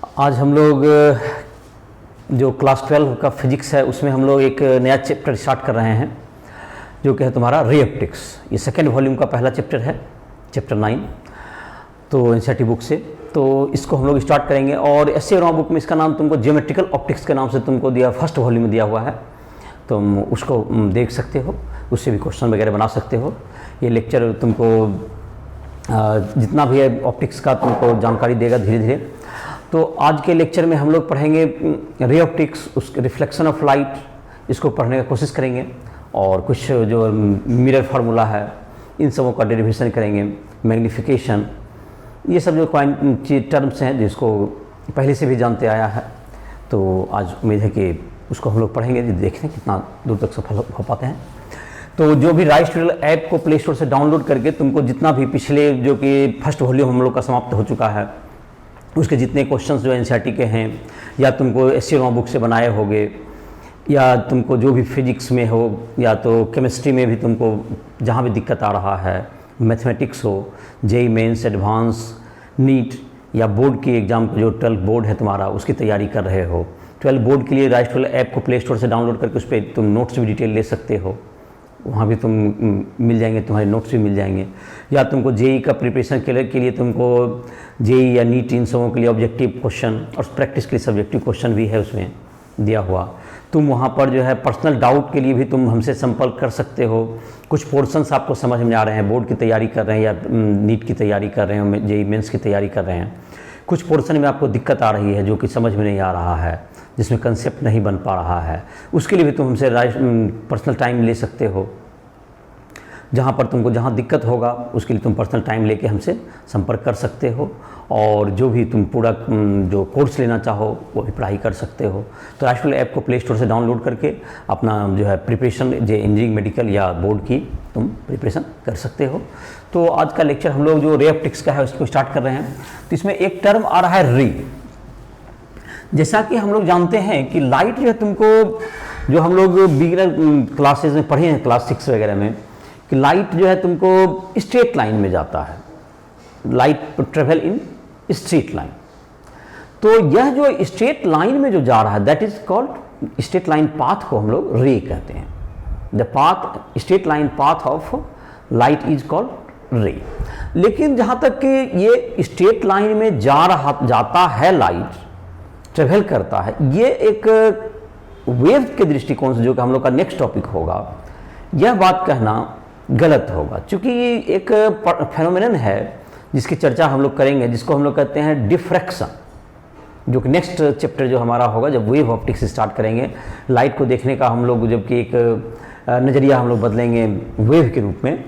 आज हम लोग जो क्लास 12 का फिजिक्स है उसमें हम लोग एक नया चैप्टर स्टार्ट कर रहे हैं जो कि है तुम्हारा रे ऑप्टिक्स। ये सेकेंड वॉल्यूम का पहला चैप्टर है, चैप्टर 9, तो एनसीईआरटी बुक से। तो इसको हम लोग स्टार्ट करेंगे और एसए रॉ बुक में इसका नाम तुमको ज्योमेट्रिकल ऑप्टिक्स के नाम से तुमको दिया, फर्स्ट वॉल्यूम में दिया हुआ है, तुम उसको देख सकते हो, उससे भी क्वेश्चन वगैरह बना सकते हो। ये लेक्चर तुमको जितना भी है ऑप्टिक्स का तुमको जानकारी देगा धीरे धीरे। तो आज के लेक्चर में हम लोग पढ़ेंगे रे ऑप्टिक्स, उस रिफ्लेक्शन ऑफ लाइट, इसको पढ़ने की कोशिश करेंगे और कुछ जो मिरर फार्मूला है इन सबों का डेरिवेशन करेंगे, मैग्नीफिकेशन, ये सब जो टर्म्स हैं जिसको पहले से भी जानते आया है। तो आज उम्मीद है कि उसको हम लोग पढ़ेंगे, देखें कितना दूर तक सफल हो पाते हैं। तो जो भी राइस ट्यूटोरियल ऐप को प्ले स्टोर से डाउनलोड करके तुमको जितना भी पिछले जो कि फर्स्ट वॉल्यूम हम लोग का समाप्त हो चुका है उसके जितने क्वेश्चंस जो एनसीईआरटी के हैं या तुमको एसए रॉ बुक से बनाए होंगे या तुमको जो भी फिजिक्स में हो या तो केमिस्ट्री में भी तुमको जहाँ भी दिक्कत आ रहा है, मैथमेटिक्स हो, जेईई मेंस, एडवांस, नीट या बोर्ड की एग्ज़ाम को जो 12 बोर्ड है तुम्हारा उसकी तैयारी कर रहे हो, 12 बोर्ड के लिए राइस ट्यूटोरियल ऐप को प्ले स्टोर से डाउनलोड करके उस पर तुम नोट्स भी डिटेल ले सकते हो, वहाँ भी तुम मिल जाएंगे, तुम्हारे नोट्स भी मिल जाएंगे। या तुमको जेईई का प्रिपरेशन के लिए तुमको जेईई या नीट इन सबों के लिए ऑब्जेक्टिव क्वेश्चन और प्रैक्टिस के लिए सब्जेक्टिव क्वेश्चन भी है उसमें दिया हुआ। तुम वहाँ पर जो है पर्सनल डाउट के लिए भी तुम हमसे संपर्क कर सकते हो। कुछ पोर्शंस आपको समझ में आ रहे हैं, बोर्ड की तैयारी कर रहे हैं या नीट की तैयारी कर रहे हैं, जेईई मेंस की तैयारी कर रहे हैं, कुछ पोर्शन में आपको दिक्कत आ रही है जो कि समझ में नहीं आ रहा है, जिसमें कंसेप्ट नहीं बन पा रहा है, उसके लिए भी तुम हमसे पर्सनल टाइम ले सकते हो। जहाँ पर तुमको जहाँ दिक्कत होगा उसके लिए तुम पर्सनल टाइम लेके हमसे संपर्क कर सकते हो और जो भी तुम पूरा जो कोर्स लेना चाहो वो भी पढ़ाई कर सकते हो। तो राइस ट्यूटोरियल ऐप को प्ले स्टोर से डाउनलोड करके अपना जो है प्रिपरेशन जो इंजीनियरिंग, मेडिकल या बोर्ड की तुम प्रिपरेशन कर सकते हो। तो आज का लेक्चर हम लोग जो रे ऑप्टिक्स का है उसको स्टार्ट कर रहे हैं। तो इसमें एक टर्म आ रहा है रे। जैसा कि हम लोग जानते हैं कि लाइट जो है तुमको, जो हम लोग बिगिनर क्लासेज में पढ़े हैं क्लास 6 वगैरह में, कि लाइट जो है तुमको स्ट्रेट लाइन में जाता है, light travel in straight line. तो यह जो स्ट्रेट लाइन में जो जा रहा है that is called straight line path, को हम लोग रे कहते हैं। The path, straight line path of light is called रे। लेकिन जहाँ तक कि ये स्ट्रेट लाइन में जाता है, लाइट ट्रेवल करता है, ये एक वेव के दृष्टिकोण से जो कि हम लोग का नेक्स्ट टॉपिक होगा, यह बात कहना गलत होगा, क्योंकि ये एक फेनोमेनन है जिसकी चर्चा हम लोग करेंगे, जिसको हम लोग कहते हैं डिफ्रैक्शन, जो कि नेक्स्ट चैप्टर जो हमारा होगा जब वेव ऑप्टिक्स स्टार्ट करेंगे, लाइट को देखने का हम लोग जबकि एक नज़रिया हम लोग बदलेंगे वेव के रूप में,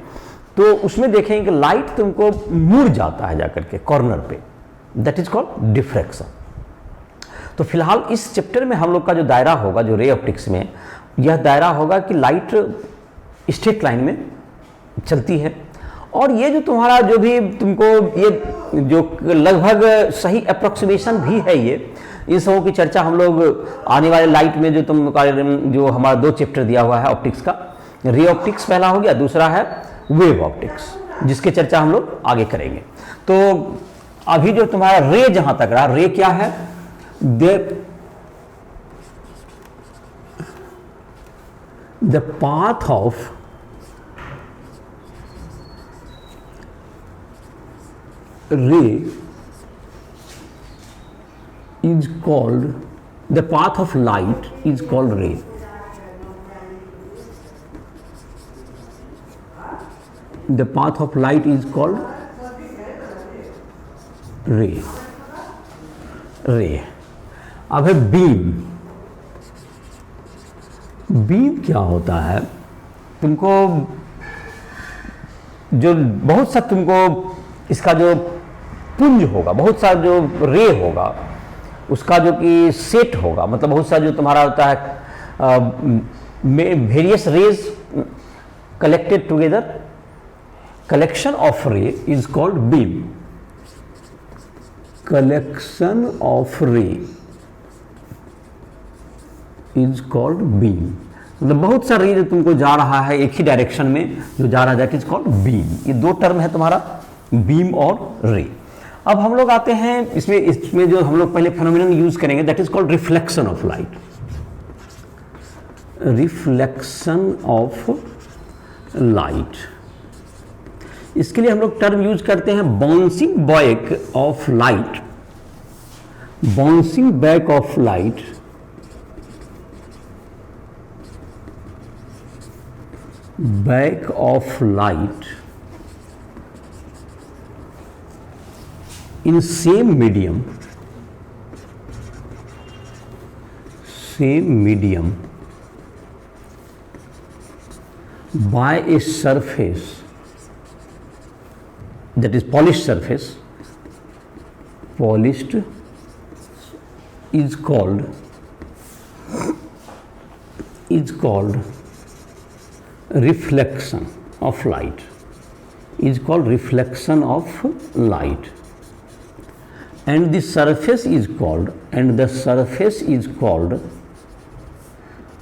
तो उसमें देखेंगे कि लाइट तुमको मुड़ जाता है जाकर के कॉर्नर पे, दैट इज कॉल्ड डिफ्रैक्शन। तो फिलहाल इस चैप्टर में हम लोग का जो दायरा होगा जो रे ऑप्टिक्स में, यह दायरा होगा कि लाइट स्ट्रेट लाइन में चलती है और ये जो तुम्हारा जो भी तुमको ये जो लगभग सही अप्रोक्सीमेशन भी है, ये इन सबों की चर्चा हम लोग आने वाले लाइट में जो तुमका जो हमारा 2 चैप्टर दिया हुआ है ऑप्टिक्स का, रे ऑप्टिक्स पहला हो गया, दूसरा है वेव ऑप्टिक्स, जिसकी चर्चा हम लोग आगे करेंगे। तो अभी जो तुम्हारा रे जहां तक रहा, रे क्या है, the path of ray is called, the path of light is called ray. The path of light is called ray. ray. अब है बीम। बीम क्या होता है, तुमको जो बहुत सा तुमको इसका जो पुंज होगा, बहुत सा जो रे होगा उसका जो कि सेट होगा, मतलब बहुत सा जो तुम्हारा होता है various rays collected together, collection of ray is called beam. Collection of ray is called beam, मतलब बहुत सा रे जो तुमको जा रहा है एक ही डायरेक्शन में जो जा रहा है दैट इज कॉल्ड बीम। ये 2 टर्म है तुम्हारा, बीम और रे। अब हम लोग आते हैं इसमें जो हम लोग पहले फेनोमेनन यूज करेंगे, that is called reflection of light. Reflection of light, इसके लिए हम लोग टर्म यूज करते हैं bouncing back of light. Bouncing back of light back of light in same medium by a surface that is polished surface. Polished is called reflection of light, is called reflection of light, and the surface is called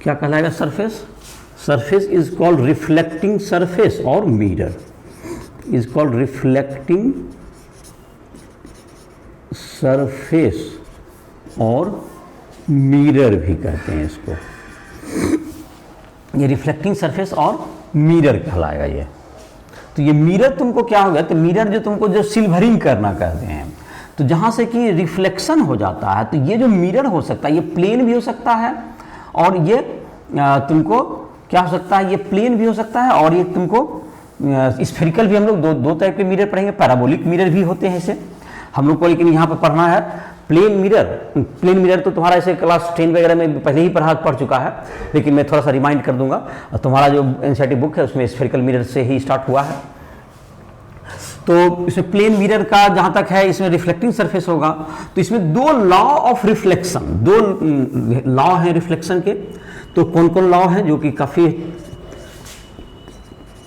क्या कहलाएगा surface is called reflecting surface or mirror, is called reflecting surface और mirror भी कहते हैं इसको। ये reflecting surface और mirror कहलाएगा ये। तो ये मिरर तुमको क्या होगा, तो मिरर जो तुमको जो सिल्वरिंग करना कहते हैं, तो जहाँ से कि रिफ्लेक्शन हो जाता है, तो ये जो मिरर हो सकता है ये प्लेन भी हो सकता है, और ये तुमको क्या हो सकता है, ये प्लेन भी हो सकता है, और ये तुमको स्फेरिकल भी। हम लोग दो टाइप के मिरर पढ़ेंगे, पैराबोलिक मिरर भी होते हैं इसे हम लोग को, लेकिन यहाँ पर पढ़ना है प्लेन मिरर तो तुम्हारा ऐसे क्लास 10 वगैरह में पहले ही पढ़ चुका है, लेकिन मैं थोड़ा सा रिमाइंड कर दूंगा। तुम्हारा जो एनसीईआरटी बुक है उसमें स्फेरिकल मिरर से ही स्टार्ट हुआ है। तो इसमें प्लेन मिरर का जहां तक है, इसमें रिफ्लेक्टिंग सरफेस होगा। तो इसमें दो लॉ ऑफ रिफ्लेक्शन, दो लॉ हैं रिफ्लेक्शन के। तो कौन कौन लॉ हैं, जो कि काफ़ी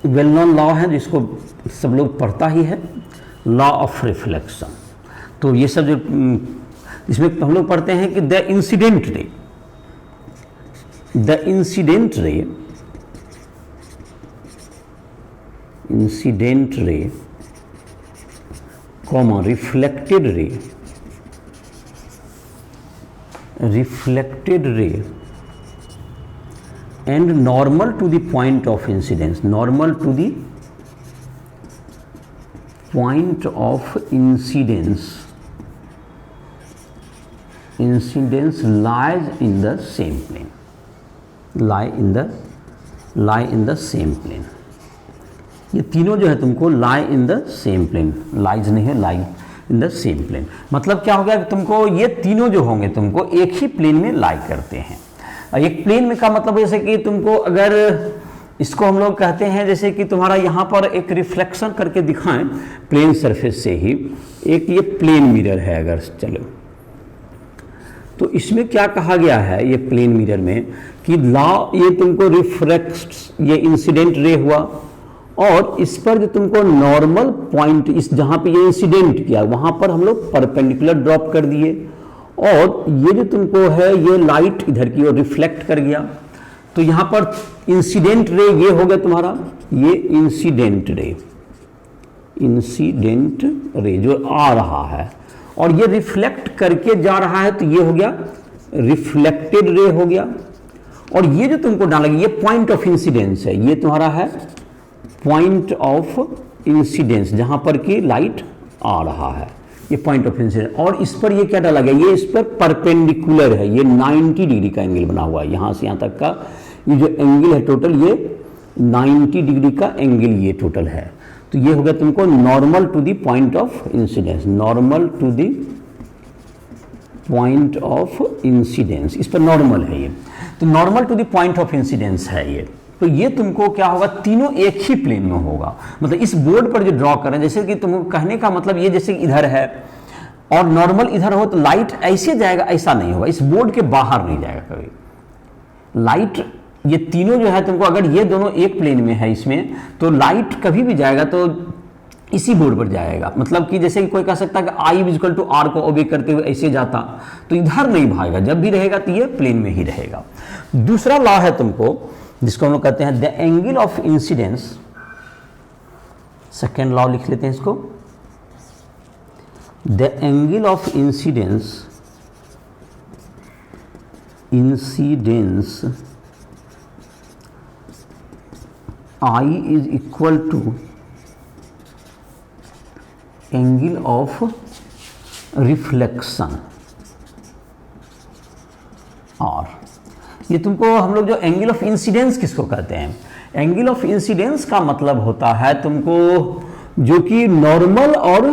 वेल नोन लॉ है, जिसको सब लोग पढ़ता ही है, लॉ ऑफ रिफ्लेक्शन। तो ये सब जो इसमें हम लोग पढ़ते हैं कि the incident ray comma reflected ray and normal to the point of incidence, normal to the point of incidence lies in the same plane, lie in the same plane। ये तीनों जो है तुमको lie in the same plane, lies नहीं है, lie in the same plane। मतलब क्या हो गया कि तुमको ये तीनों जो होंगे तुमको एक ही प्लेन में लाई करते हैं। एक प्लेन में का मतलब जैसे कि तुमको अगर इसको हम लोग कहते हैं, जैसे कि तुम्हारा यहाँ पर एक रिफ्लेक्शन करके दिखाएं प्लेन सरफेस से ही, एक ये प्लेन मिरर है अगर चलो, तो इसमें क्या कहा गया है ये प्लेन मिरर में कि ये तुमको रिफ्लेक्ट, ये इंसिडेंट रे हुआ, और इस पर जो तुमको नॉर्मल पॉइंट, इस जहाँ पे ये इंसिडेंट किया वहाँ पर हम लोग परपेंडिकुलर ड्रॉप कर दिए, और ये जो तुमको है ये लाइट इधर की ओर रिफ्लेक्ट कर गया। तो यहाँ पर इंसिडेंट रे ये हो गया तुम्हारा, ये इंसिडेंट रे जो आ रहा है, और ये रिफ्लेक्ट करके जा रहा है, तो ये हो गया रिफ्लेक्टेड रे हो गया। और ये जो तुमको डाला गया ये पॉइंट ऑफ इंसिडेंस है, ये तुम्हारा है पॉइंट ऑफ इंसिडेंस, जहां पर कि लाइट आ रहा है, ये पॉइंट ऑफ इंसिडेंस। और इस पर ये क्या डाला गया, ये इस पर परपेंडिकुलर है, ये 90 डिग्री का एंगल बना हुआ है, यहां से यहां तक का ये जो एंगल है टोटल, ये 90 डिग्री का एंगल ये टोटल है। तो ये हो गया तुमको normal to the point of incidence, normal to the point of incidence, इस पर नॉर्मल है ये। तो normal to the point of incidence है ये। तो ये तुमको क्या होगा, तीनों एक ही प्लेन में होगा। मतलब इस बोर्ड पर जो ड्रॉ करें, जैसे कि तुमको कहने का मतलब ये, जैसे इधर है और नॉर्मल इधर हो, तो लाइट ऐसे जाएगा, ऐसा नहीं होगा, इस बोर्ड के बाहर नहीं जाएगा कभी लाइट। ये तीनों जो है तुमको, अगर ये दोनों एक प्लेन में है इसमें, तो लाइट कभी भी जाएगा तो इसी बोर्ड पर जाएगा। मतलब कि जैसे कि कोई कह सकता है कि आई इक्वल टू आर को ओबे करते हुए ऐसे जाता, तो इधर नहीं भागेगा, जब भी रहेगा तो ये प्लेन में ही रहेगा। दूसरा लॉ है तुमको, जिसको हम लोग कहते हैं the angle of incidence. Second law लिख लेते हैं इसको, the angle of incidence I is equal to angle of reflection R। ये तुमको हम लोग जो एंगल ऑफ इंसिडेंस किसको कहते हैं, एंगल ऑफ इंसिडेंस का मतलब होता है तुमको जो कि नॉर्मल और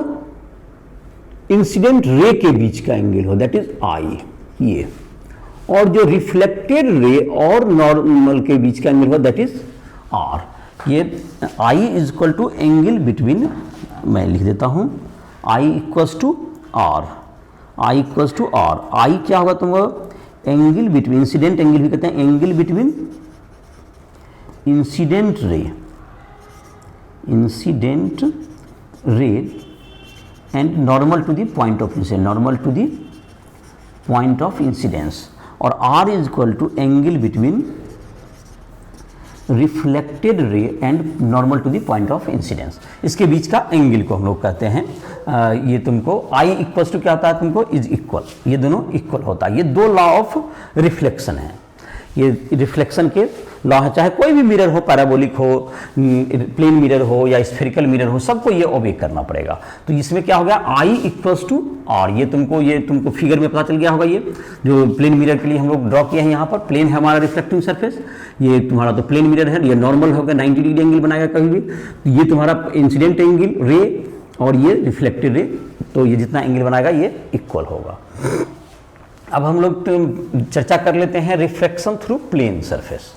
इंसिडेंट रे के बीच का एंगल हो, दैट इज आई ये, और जो रिफ्लेक्टेड रे और नॉर्मल के बीच का एंगल हो दैट इज आर। ये I is equal to angle between, मैं लिख देता हूं I equals to R, I equals to R. I क्या होगा तुमको एंगल बिटवीन, इंसिडेंट एंगल भी कहते हैं, angle between incident ray and normal to the point of incidence, normal to the point of incidence. और R is equal to angle between reflected ray and normal to the point of incidence, इसके बीच का angle को हम लोग कहते हैं। ये तुमको I इक्वल्स टू क्या होता है तुमको इज इक्वल, ये दोनों इक्वल होता है। ये दो लॉ ऑफ रिफ्लेक्शन है, ये रिफ्लेक्शन के लॉ है, चाहे कोई भी मिरर हो, पैराबोलिक हो, प्लेन मिरर हो या स्फेरिकल मिरर हो, सबको ये ओबे करना पड़ेगा। तो इसमें क्या हो गया I इक्वल्स टू आर। ये तुमको फिगर में पता चल गया होगा, ये जो प्लेन मिरर के लिए हम लोग ड्रॉ किए हैं, यहाँ पर प्लेन है हमारा रिफ्लेक्टिंग सरफेस, ये तुम्हारा तो प्लेन मिरर है, ये नॉर्मल होगा 90 डिग्री एंगल बनाएगा कभी भी, तो ये तुम्हारा इंसिडेंट एंगल रे और ये रिफ्लेक्टेड रे, तो ये जितना एंगल बनाएगा ये इक्वल होगा। अब हम लोग चर्चा कर लेते हैं रिफ्लेक्शन थ्रू प्लेन सरफेस।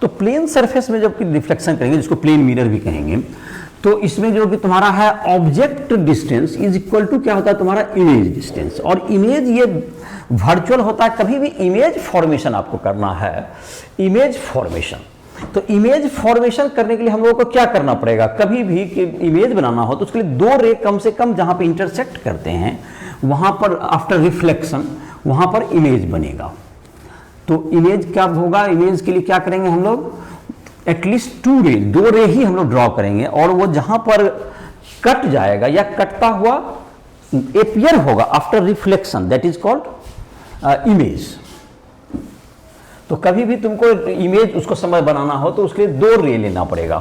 तो प्लेन सरफेस में जब रिफ्लेक्शन करेंगे, जिसको प्लेन मिरर भी कहेंगे, तो इसमें जो कि तुम्हारा है object distance is equal to क्या होता है तुम्हारा इमेज डिस्टेंस। और इमेज ये वर्चुअल होता है, कभी भी इमेज फॉर्मेशन आपको करना है, इमेज फॉर्मेशन। तो इमेज फॉर्मेशन करने के लिए हम लोगों को क्या करना पड़ेगा, कभी भी कि इमेज बनाना हो तो उसके लिए दो रे कम से कम जहां पे इंटरसेक्ट करते हैं वहां पर आफ्टर रिफ्लेक्शन वहां पर इमेज बनेगा। तो इमेज क्या होगा, इमेज के लिए क्या करेंगे हम लोग, एटलीस्ट दो रे ही हम लोग ड्रॉ करेंगे, और वो जहां पर कट जाएगा या कटता हुआ अपीयर होगा after reflection, that is called image. तो कभी भी तुमको इमेज उसको समय बनाना हो तो उसके लिए दो रे लेना पड़ेगा।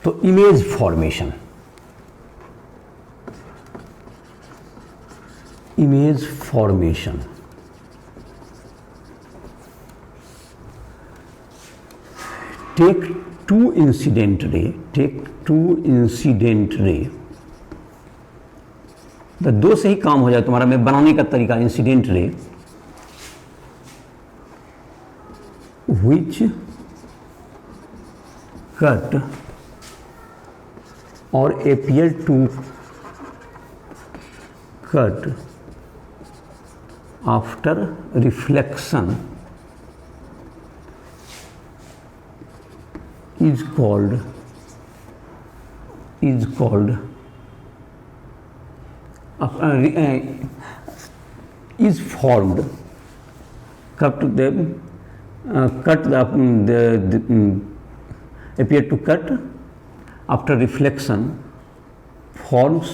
तो image formation, take two incident ray, तो दो से ही काम हो जाए तुम्हारा। मैं बनाने का तरीका, incident ray which cut or appear to cut after reflection is called is formed, appear to cut after reflection forms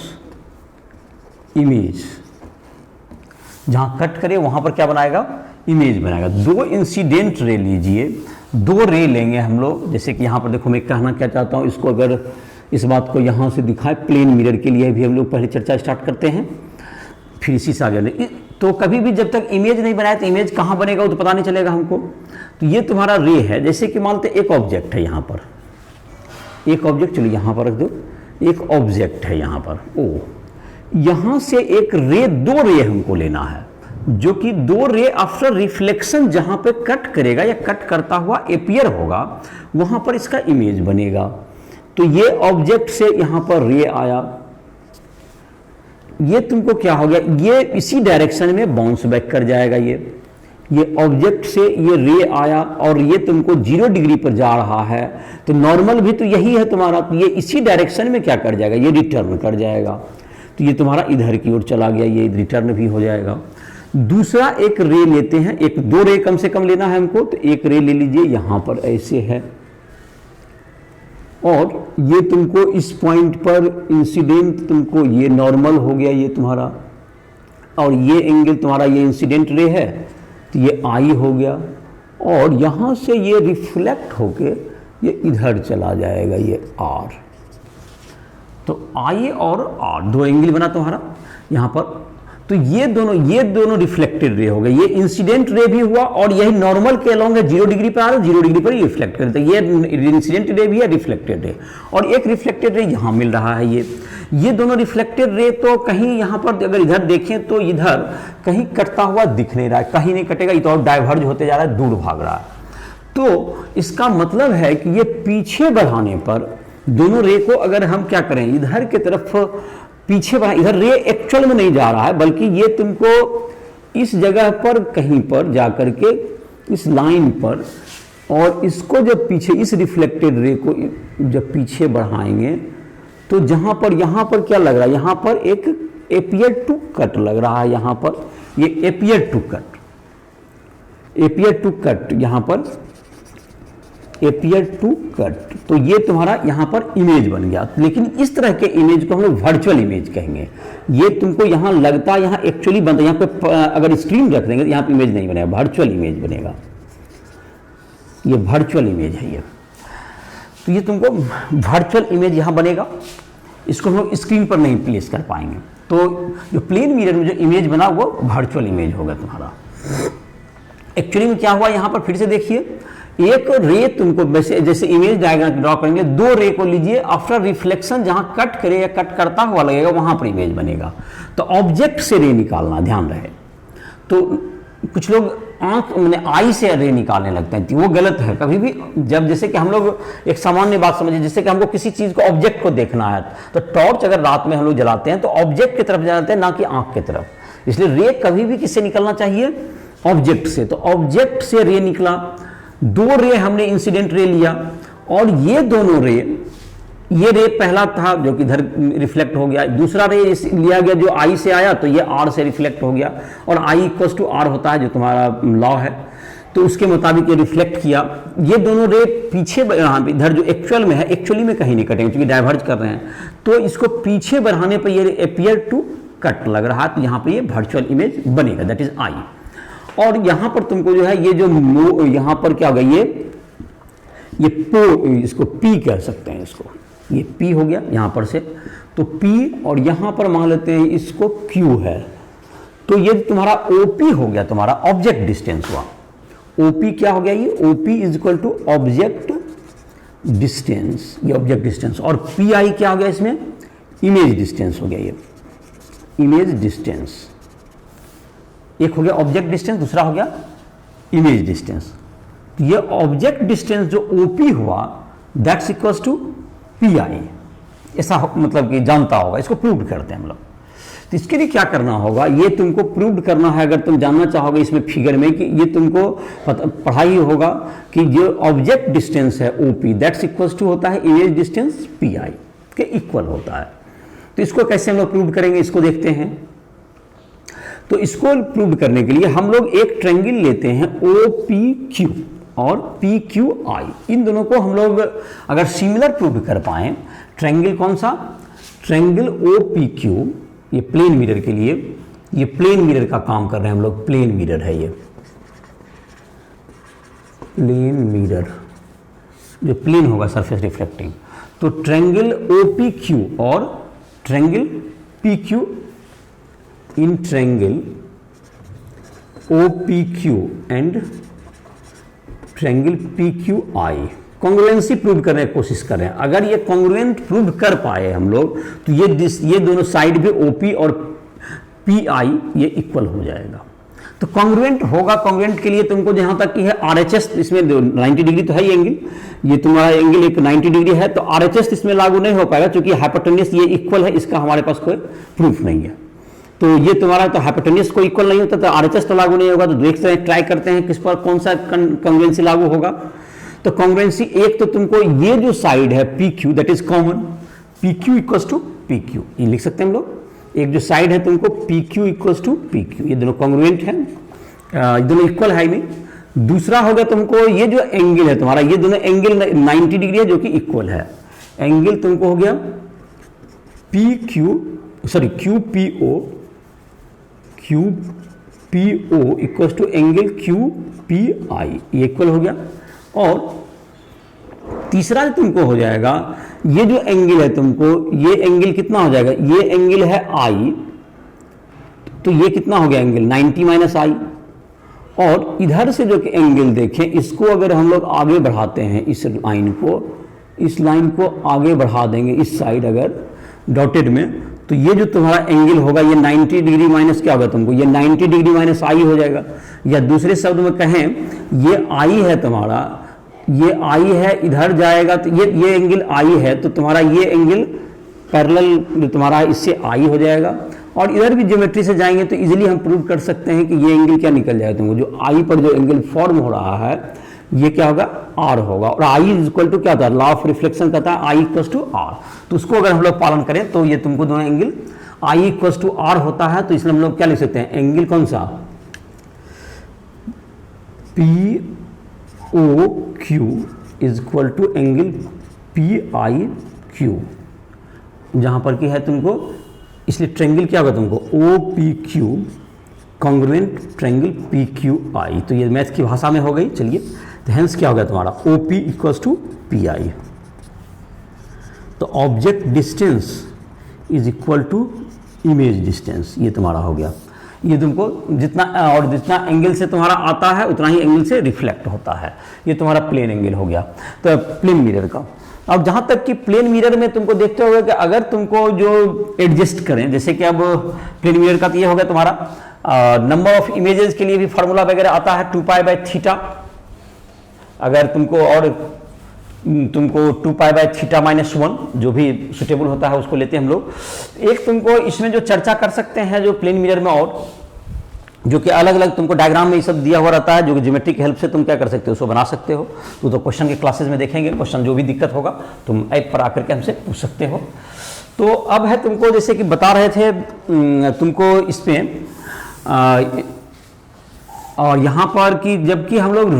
image। जहां कट करे वहां पर क्या बनाएगा, इमेज बनाएगा। दो इंसिडेंट रे लीजिए, दो रे लेंगे हम लोग, जैसे कि यहाँ पर देखो मैं कहना क्या चाहता हूँ, इसको अगर इस बात को यहाँ से दिखाए, प्लेन मिरर के लिए भी हम लोग पहले चर्चा स्टार्ट करते हैं, फिर इसी से आगे। तो कभी भी जब तक इमेज नहीं बनाए तो इमेज कहाँ बनेगा वो तो पता नहीं चलेगा हमको। तो ये तुम्हारा रे है, जैसे कि मानते एक ऑब्जेक्ट है यहाँ पर, एक ऑब्जेक्ट, चलो यहाँ पर रख दो, एक ऑब्जेक्ट है यहाँ पर, यहाँ से एक रे, दो रे हमको लेना है, जो कि दो रे आफ्टर रिफ्लेक्शन जहां पे कट करेगा या कट करता हुआ अपीयर होगा वहां पर इसका इमेज बनेगा। तो ये ऑब्जेक्ट से यहां पर रे आया, ये तुमको क्या हो गया, ये इसी डायरेक्शन में बाउंस बैक कर जाएगा। ये ऑब्जेक्ट से ये रे आया और ये तुमको 0 डिग्री पर जा रहा है, तो नॉर्मल भी तो यही है तुम्हारा, तो ये इसी डायरेक्शन में क्या कर जाएगा, ये रिटर्न कर जाएगा। तो ये तुम्हारा इधर की ओर चला गया, ये रिटर्न भी हो जाएगा। दूसरा एक रे लेते हैं, एक दो रे कम से कम लेना है हमको, तो एक रे ले लीजिए, यहां पर ऐसे है, और ये तुमको इस पॉइंट पर इंसिडेंट, तुमको ये नॉर्मल हो गया ये तुम्हारा, और ये एंगल तुम्हारा ये इंसिडेंट रे है तो ये आई हो गया, और यहाँ से ये रिफ्लेक्ट होके ये इधर चला जाएगा ये आर। तो आई और आर दो एंगल बना तुम्हारा यहाँ पर। तो ये दोनों रिफ्लेक्टेड रे हो गए, ये इंसिडेंट रे भी हुआ और यही नॉर्मल के अलॉन्ग है 0 डिग्री पर आ रहा है, 0 डिग्री पर ही रिफ्लेक्ट करते हैं। ये इंसिडेंट रे भी है, रिफ्लेक्टेड रे, और एक रिफ्लेक्टेड रे यहाँ मिल रहा है। ये दोनों रिफ्लेक्टेड रे तो कहीं यहाँ पर अगर इधर देखें तो इधर कहीं कटता हुआ दिख नहीं रहा है, कहीं नहीं कटेगा, ये तो और डाइवर्ज होते जा रहा है, दूर भाग रहा है। तो इसका मतलब है कि ये पीछे बढ़ाने पर दोनों रे को अगर हम क्या करें, इधर की तरफ पीछे बढ़ा, इधर रे एक्चुअल में नहीं जा रहा है, बल्कि ये तुमको इस जगह पर कहीं पर जाकर के इस लाइन पर, और इसको जब पीछे इस रिफ्लेक्टेड रे को जब पीछे बढ़ाएंगे तो जहां पर यहाँ पर क्या लग रहा है, यहाँ पर एक एपियर टू कट लग रहा है, यहाँ पर ये एपियर टू कट यहाँ पर एपियर टू कट। तो ये तुम्हारा यहाँ पर इमेज बन गया, लेकिन इस तरह के इमेज को हम लोग वर्चुअल इमेज कहेंगे। ये तुमको यहाँ लगता है यहाँ एक्चुअली बनता है, यहाँ पे अगर स्क्रीन रख देंगे तो यहाँ पे इमेज नहीं बनेगा, वर्चुअल इमेज बनेगा, ये वर्चुअल इमेज है ये। तो ये तुमको वर्चुअल इमेज यहाँ बनेगा, इसको हम लोग स्क्रीन पर नहीं प्लेस कर पाएंगे। तो जो प्लेन मिरर में जो इमेज बना वो वर्चुअल इमेज होगा तुम्हारा। एक्चुअली में क्या हुआ यहाँ पर फिर से देखिए, एक रे तुमको जैसे इमेज डायग्राम ड्रॉ करेंगे, दो रे को लीजिए, आफ्टर रिफ्लेक्शन जहां कट करे या कट करता हुआ लगेगा वहां पर इमेज बनेगा। तो ऑब्जेक्ट से रे निकालना ध्यान रहे। तो कुछ लोग आंख मैंने आई से रे निकालने लगते हैं, वो गलत है। कभी भी जब जैसे कि हम लोग एक सामान्य बात समझिए, जैसे कि हमको किसी चीज को ऑब्जेक्ट को देखना है तो टॉर्च अगर रात में हम लोग जलाते हैं तो ऑब्जेक्ट की तरफ जाते हैं, ना कि आंख की तरफ। इसलिए रे कभी भी किससे निकलना चाहिए, ऑब्जेक्ट से। तो ऑब्जेक्ट से रे निकला, दो रे हमने इंसिडेंट रे लिया, और ये दोनों रे, ये रे पहला था जो कि इधर रिफ्लेक्ट हो गया, दूसरा रे लिया गया जो आई से आया तो ये आर से रिफ्लेक्ट हो गया, और आई इक्वल्स टू आर होता है जो तुम्हारा लॉ है, तो उसके मुताबिक ये रिफ्लेक्ट किया। ये दोनों रे पीछे इधर जो एक्चुअल में है, एक्चुअली में कहीं नहीं कटेंगे क्योंकि डाइवर्ज कर रहे हैं, तो इसको पीछे बढ़ाने पर ये अपियर टू कट लग रहा है, तो यहाँ पे ये वर्चुअल इमेज बनेगा, दैट इज आई। और यहां पर तुमको जो है ये जो यहां पर क्या होगा, ये पो, इसको पी कह सकते हैं, इसको ये पी हो गया यहां पर से, तो पी, और यहां पर मान लेते हैं इसको क्यू है, तो ये तुम्हारा ओपी हो गया, तुम्हारा ऑब्जेक्ट डिस्टेंस हुआ। ओपी क्या हो गया, ये OP is equal to object distance, ये ऑब्जेक्ट डिस्टेंस, और पी आई क्या हो गया इसमें, इमेज डिस्टेंस हो गया, ये इमेज डिस्टेंस। एक हो गया ऑब्जेक्ट डिस्टेंस, दूसरा हो गया इमेज डिस्टेंस। ये ऑब्जेक्ट डिस्टेंस जो ओपी हुआ that's equals to P I, ऐसा मतलब कि जानता होगा, इसको प्रूव करते हैं हम लोग। तो इसके लिए क्या करना होगा, ये तुमको प्रूव करना है, अगर तुम जानना चाहोगे इसमें फिगर में, कि ये तुमको पढ़ाई होगा कि जो ऑब्जेक्ट डिस्टेंस है ओपी दैट्स इक्वल्स टू होता है इमेज डिस्टेंस पी आई के इक्वल होता है। तो इसको कैसे हम लोग प्रूव करेंगे, इसको देखते हैं। तो इसको प्रूव करने के लिए हम लोग एक ट्रायंगल लेते हैं ओ पी क्यू और पी क्यू आई, इन दोनों को हम लोग अगर सिमिलर प्रूव कर पाए, ट्रायंगल कौन सा, ट्रायंगल ओ पी क्यू, ये प्लेन मिरर के लिए, ये प्लेन मिरर का काम कर रहे हैं हम लोग, प्लेन मिरर है ये प्लेन मिरर, जो प्लेन होगा सरफेस रिफ्लेक्टिंग। तो ट्रायंगल ओ पी क्यू और triangle P Q, in triangle OPQ and triangle PQI congruency prove करने की कोशिश कर रहे हैं। अगर ये कॉन्ग्रुएंट प्रूव कर पाए हम लोग तो ये दोनों साइड भी OP और PI ये इक्वल हो जाएगा। तो कॉन्ग्रुएंट होगा, कॉन्ग्रुएंट के लिए तुमको जहां तक की है RHS, इसमें 90 डिग्री तो है ही एंगल, ये तुम्हारा एंगल एक 90 डिग्री है, तो RHS इसमें लागू नहीं हो पाएगा क्योंकि हाइपोटेन्यूस ये इक्वल है, इसका हमारे पास कोई प्रूफ नहीं है। तो ये तुम्हारा तो हाइपोटेन्यूस को इक्वल नहीं होता तो RHS तो लागू नहीं होगा। तो देखते हैं, ट्राई करते हैं किस पर कौन सा कॉन्ग्रुएंसी लागू होगा। तो कॉन्ग्रुएंसी एक तो तुमको ये जो साइड है PQ that is common, PQ equals to PQ, ये लिख सकते हैं हम लोग। एक जो साइड है तुमको PQ इक्वल्स टू PQ, ये दोनों कॉन्ग्रुएंट है, ये दोनों इक्वल है नहीं। दूसरा हो गया तुमको ये जो एंगल है तुम्हारा, ये दोनों एंगल 90 डिग्री है जो कि इक्वल है। एंगल तुमको हो गया P Q P O equal to angle Q P I, ये इक्वल हो गया। और तीसरा जो तुमको हो जाएगा, ये जो एंगल है तुमको, ये एंगल कितना हो जाएगा, ये एंगल है आई, तो ये कितना हो गया एंगल 90 माइनस आई। और इधर से जो कि एंगल देखें, इसको अगर हम लोग आगे बढ़ाते हैं, इस लाइन को आगे बढ़ा देंगे इस साइड अगर डॉटेड में, तो ये जो तुम्हारा एंगल होगा ये 90 डिग्री माइनस क्या होगा तुमको, ये 90 डिग्री माइनस आई हो जाएगा। या दूसरे शब्द में कहें, ये आई है तुम्हारा, ये आई है, इधर जाएगा तो ये एंगल आई है, तो तुम्हारा ये एंगल पैरेलल जो तुम्हारा इससे आई हो जाएगा। और इधर भी ज्योमेट्री से जाएंगे तो इजीली हम प्रूव कर सकते हैं कि ये एंगल क्या निकल जाएगा तुमको, जो आई पर जो एंगल फॉर्म हो रहा है ये क्या होगा, आर होगा। और आई इज इक्वल टू क्या होता है, लॉ ऑफ रिफ्लेक्शन कहता है आई इक्वल टू आर। तो उसको अगर हम लोग पालन करें तो ये तुमको दोनों angle I equal to are होता है। तो इसलिए हम लोग क्या लिख सकते हैं, एंगल कौन सा, P O Q is equal to angle P I Q, जहां पर कि है तुमको, इसलिए ट्रेंगल क्या होगा तुमको, O P Q congruent triangle P Q I. तो ये मैथ की भाषा में हो गई। चलिए, तो हेंस क्या हो गया तुम्हारा, O P equals to P I. तो object distance is equal to image distance, ये तुम्हारा हो गया। ये तुमको जितना एंगल से तुम्हारा आता है उतना ही एंगल से रिफ्लेक्ट होता है। ये तुम्हारा प्लेन एंगल हो गया, तो प्लेन मिरर का। अब जहां तक कि प्लेन मिरर में तुमको देखते होगे कि अगर तुमको जो एडजस्ट करें, जैसे कि अब प्लेन मिरर का तो ये हो गया तुम्हारा, नंबर ऑफ इमेजेस के लिए भी फार्मूला वगैरह आता है 2π/θ। अगर तुमको 2π/θ-1 जो भी सुटेबल होता है उसको लेते हैं हम लोग। एक तुमको इसमें जो चर्चा कर सकते हैं जो प्लेन मिरर में, और जो कि अलग अलग तुमको डायग्राम में ये सब दिया हुआ रहता है, जो कि ज्योमेट्री की हेल्प से तुम क्या कर सकते हो, उसको बना सकते हो। तो क्वेश्चन के क्लासेस में देखेंगे, क्वेश्चन जो भी दिक्कत होगा तुम ऐप पर आकर के हमसे पूछ सकते हो। तो अब है तुमको, जैसे कि बता रहे थे तुमको इसमें और यहाँ पर कि जबकि हम लोग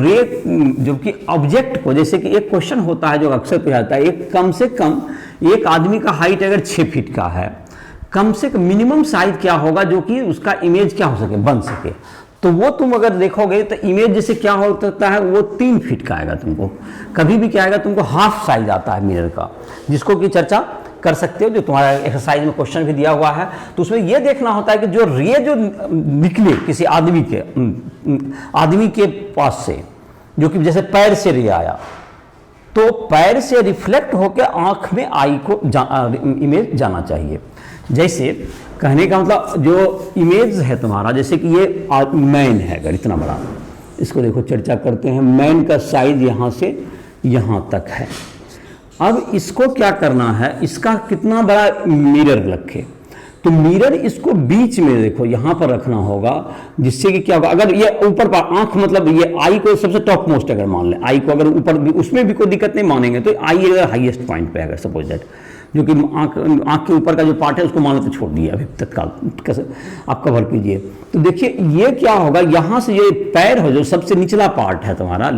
जबकि ऑब्जेक्ट को, जैसे कि एक क्वेश्चन होता है जो अक्सर पूछा जाता है, एक कम से कम एक आदमी का हाइट अगर 6 फीट का है, कम से कम मिनिमम साइज क्या होगा जो कि उसका इमेज क्या हो सके, बन सके। तो वो तुम अगर देखोगे तो इमेज जैसे क्या हो सकता है, वो 3 फीट का आएगा तुमको, कभी भी क्या आएगा तुमको हाफ साइज आता है मिरर का, जिसको कि चर्चा कर सकते हो, जो तुम्हारा एक्सरसाइज में क्वेश्चन भी दिया हुआ है। तो उसमें यह देखना होता है कि जो रे जो निकले किसी आदमी के पास से, जो कि जैसे पैर से रे आया, तो पैर से रिफ्लेक्ट होकर आंख में आई को इमेज जाना चाहिए। जैसे कहने का मतलब जो इमेज है तुम्हारा, जैसे कि ये मैन है अगर इतना बड़ा, इसको देखो चर्चा करते हैं, मैन का साइज यहाँ से यहाँ तक है। अब इसको क्या करना है, इसका कितना बड़ा मिरर रखे, तो मिरर इसको बीच में देखो यहाँ पर रखना होगा, जिससे कि क्या होगा, अगर ये ऊपर पर आंख, मतलब ये आई को सबसे टॉप मोस्ट अगर मान ले, आई को अगर ऊपर भी, उसमें भी कोई दिक्कत नहीं मानेंगे, तो आई अगर हाईएस्ट पॉइंट पे अगर सपोज दैट, जो कि आंख के ऊपर का जो पार्ट है उसको मान लो तो छोड़ दिया अभी तत्काल, कैसे आप कवर कीजिए। तो देखिए ये क्या होगा, यहाँ से ये पैर हो जो सबसे निचला पार्ट है तुम्हारा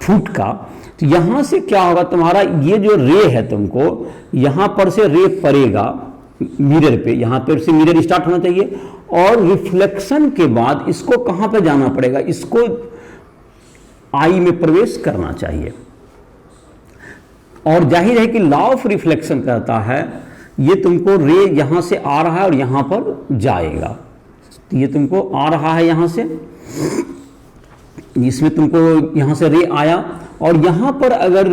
फुट का, तो यहाँ से क्या होगा तुम्हारा, ये जो रे है तुमको यहाँ पर से रे पड़ेगा मिरर पे, यहाँ पर से मिरर स्टार्ट होना चाहिए, और रिफ्लेक्शन के बाद इसको कहाँ पे जाना पड़ेगा, इसको आई में प्रवेश करना चाहिए। और जाहिर है कि लॉ ऑफ रिफ्लेक्शन कहता है ये तुमको रे यहाँ से आ रहा है और यहाँ पर जाएगा, तो ये तुमको आ रहा है यहाँ से, इसमें तुमको यहाँ से रे आया और यहाँ पर अगर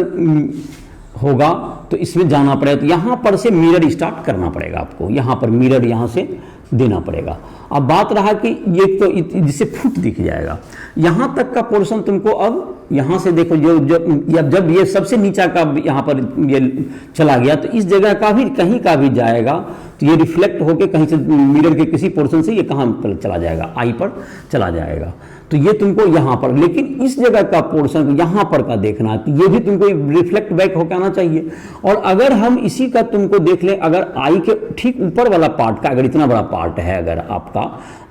होगा तो इसमें जाना पड़ेगा, तो यहाँ पर से मिरर स्टार्ट करना पड़ेगा आपको, यहाँ पर मिरर यहाँ से देना पड़ेगा। अब बात रहा कि ये तो जिससे फुट दिख जाएगा, यहाँ तक का पोर्शन तुमको अब यहाँ से देखो, जब ये सबसे नीचा का यहाँ पर ये चला गया, तो इस जगह का भी कहीं का भी जाएगा, तो ये रिफ्लेक्ट होके कहीं से मिरर के किसी पोर्शन से ये कहाँ पर चला जाएगा, आई पर चला जाएगा। तो ये तुमको यहाँ पर, लेकिन इस जगह का पोर्शन यहाँ पर का देखना है, तो ये भी तुमको रिफ्लेक्ट बैक होकर आना चाहिए। और अगर हम इसी का तुमको देख लें, अगर आई के ठीक ऊपर वाला पार्ट का, अगर इतना बड़ा पार्ट है, अगर आपका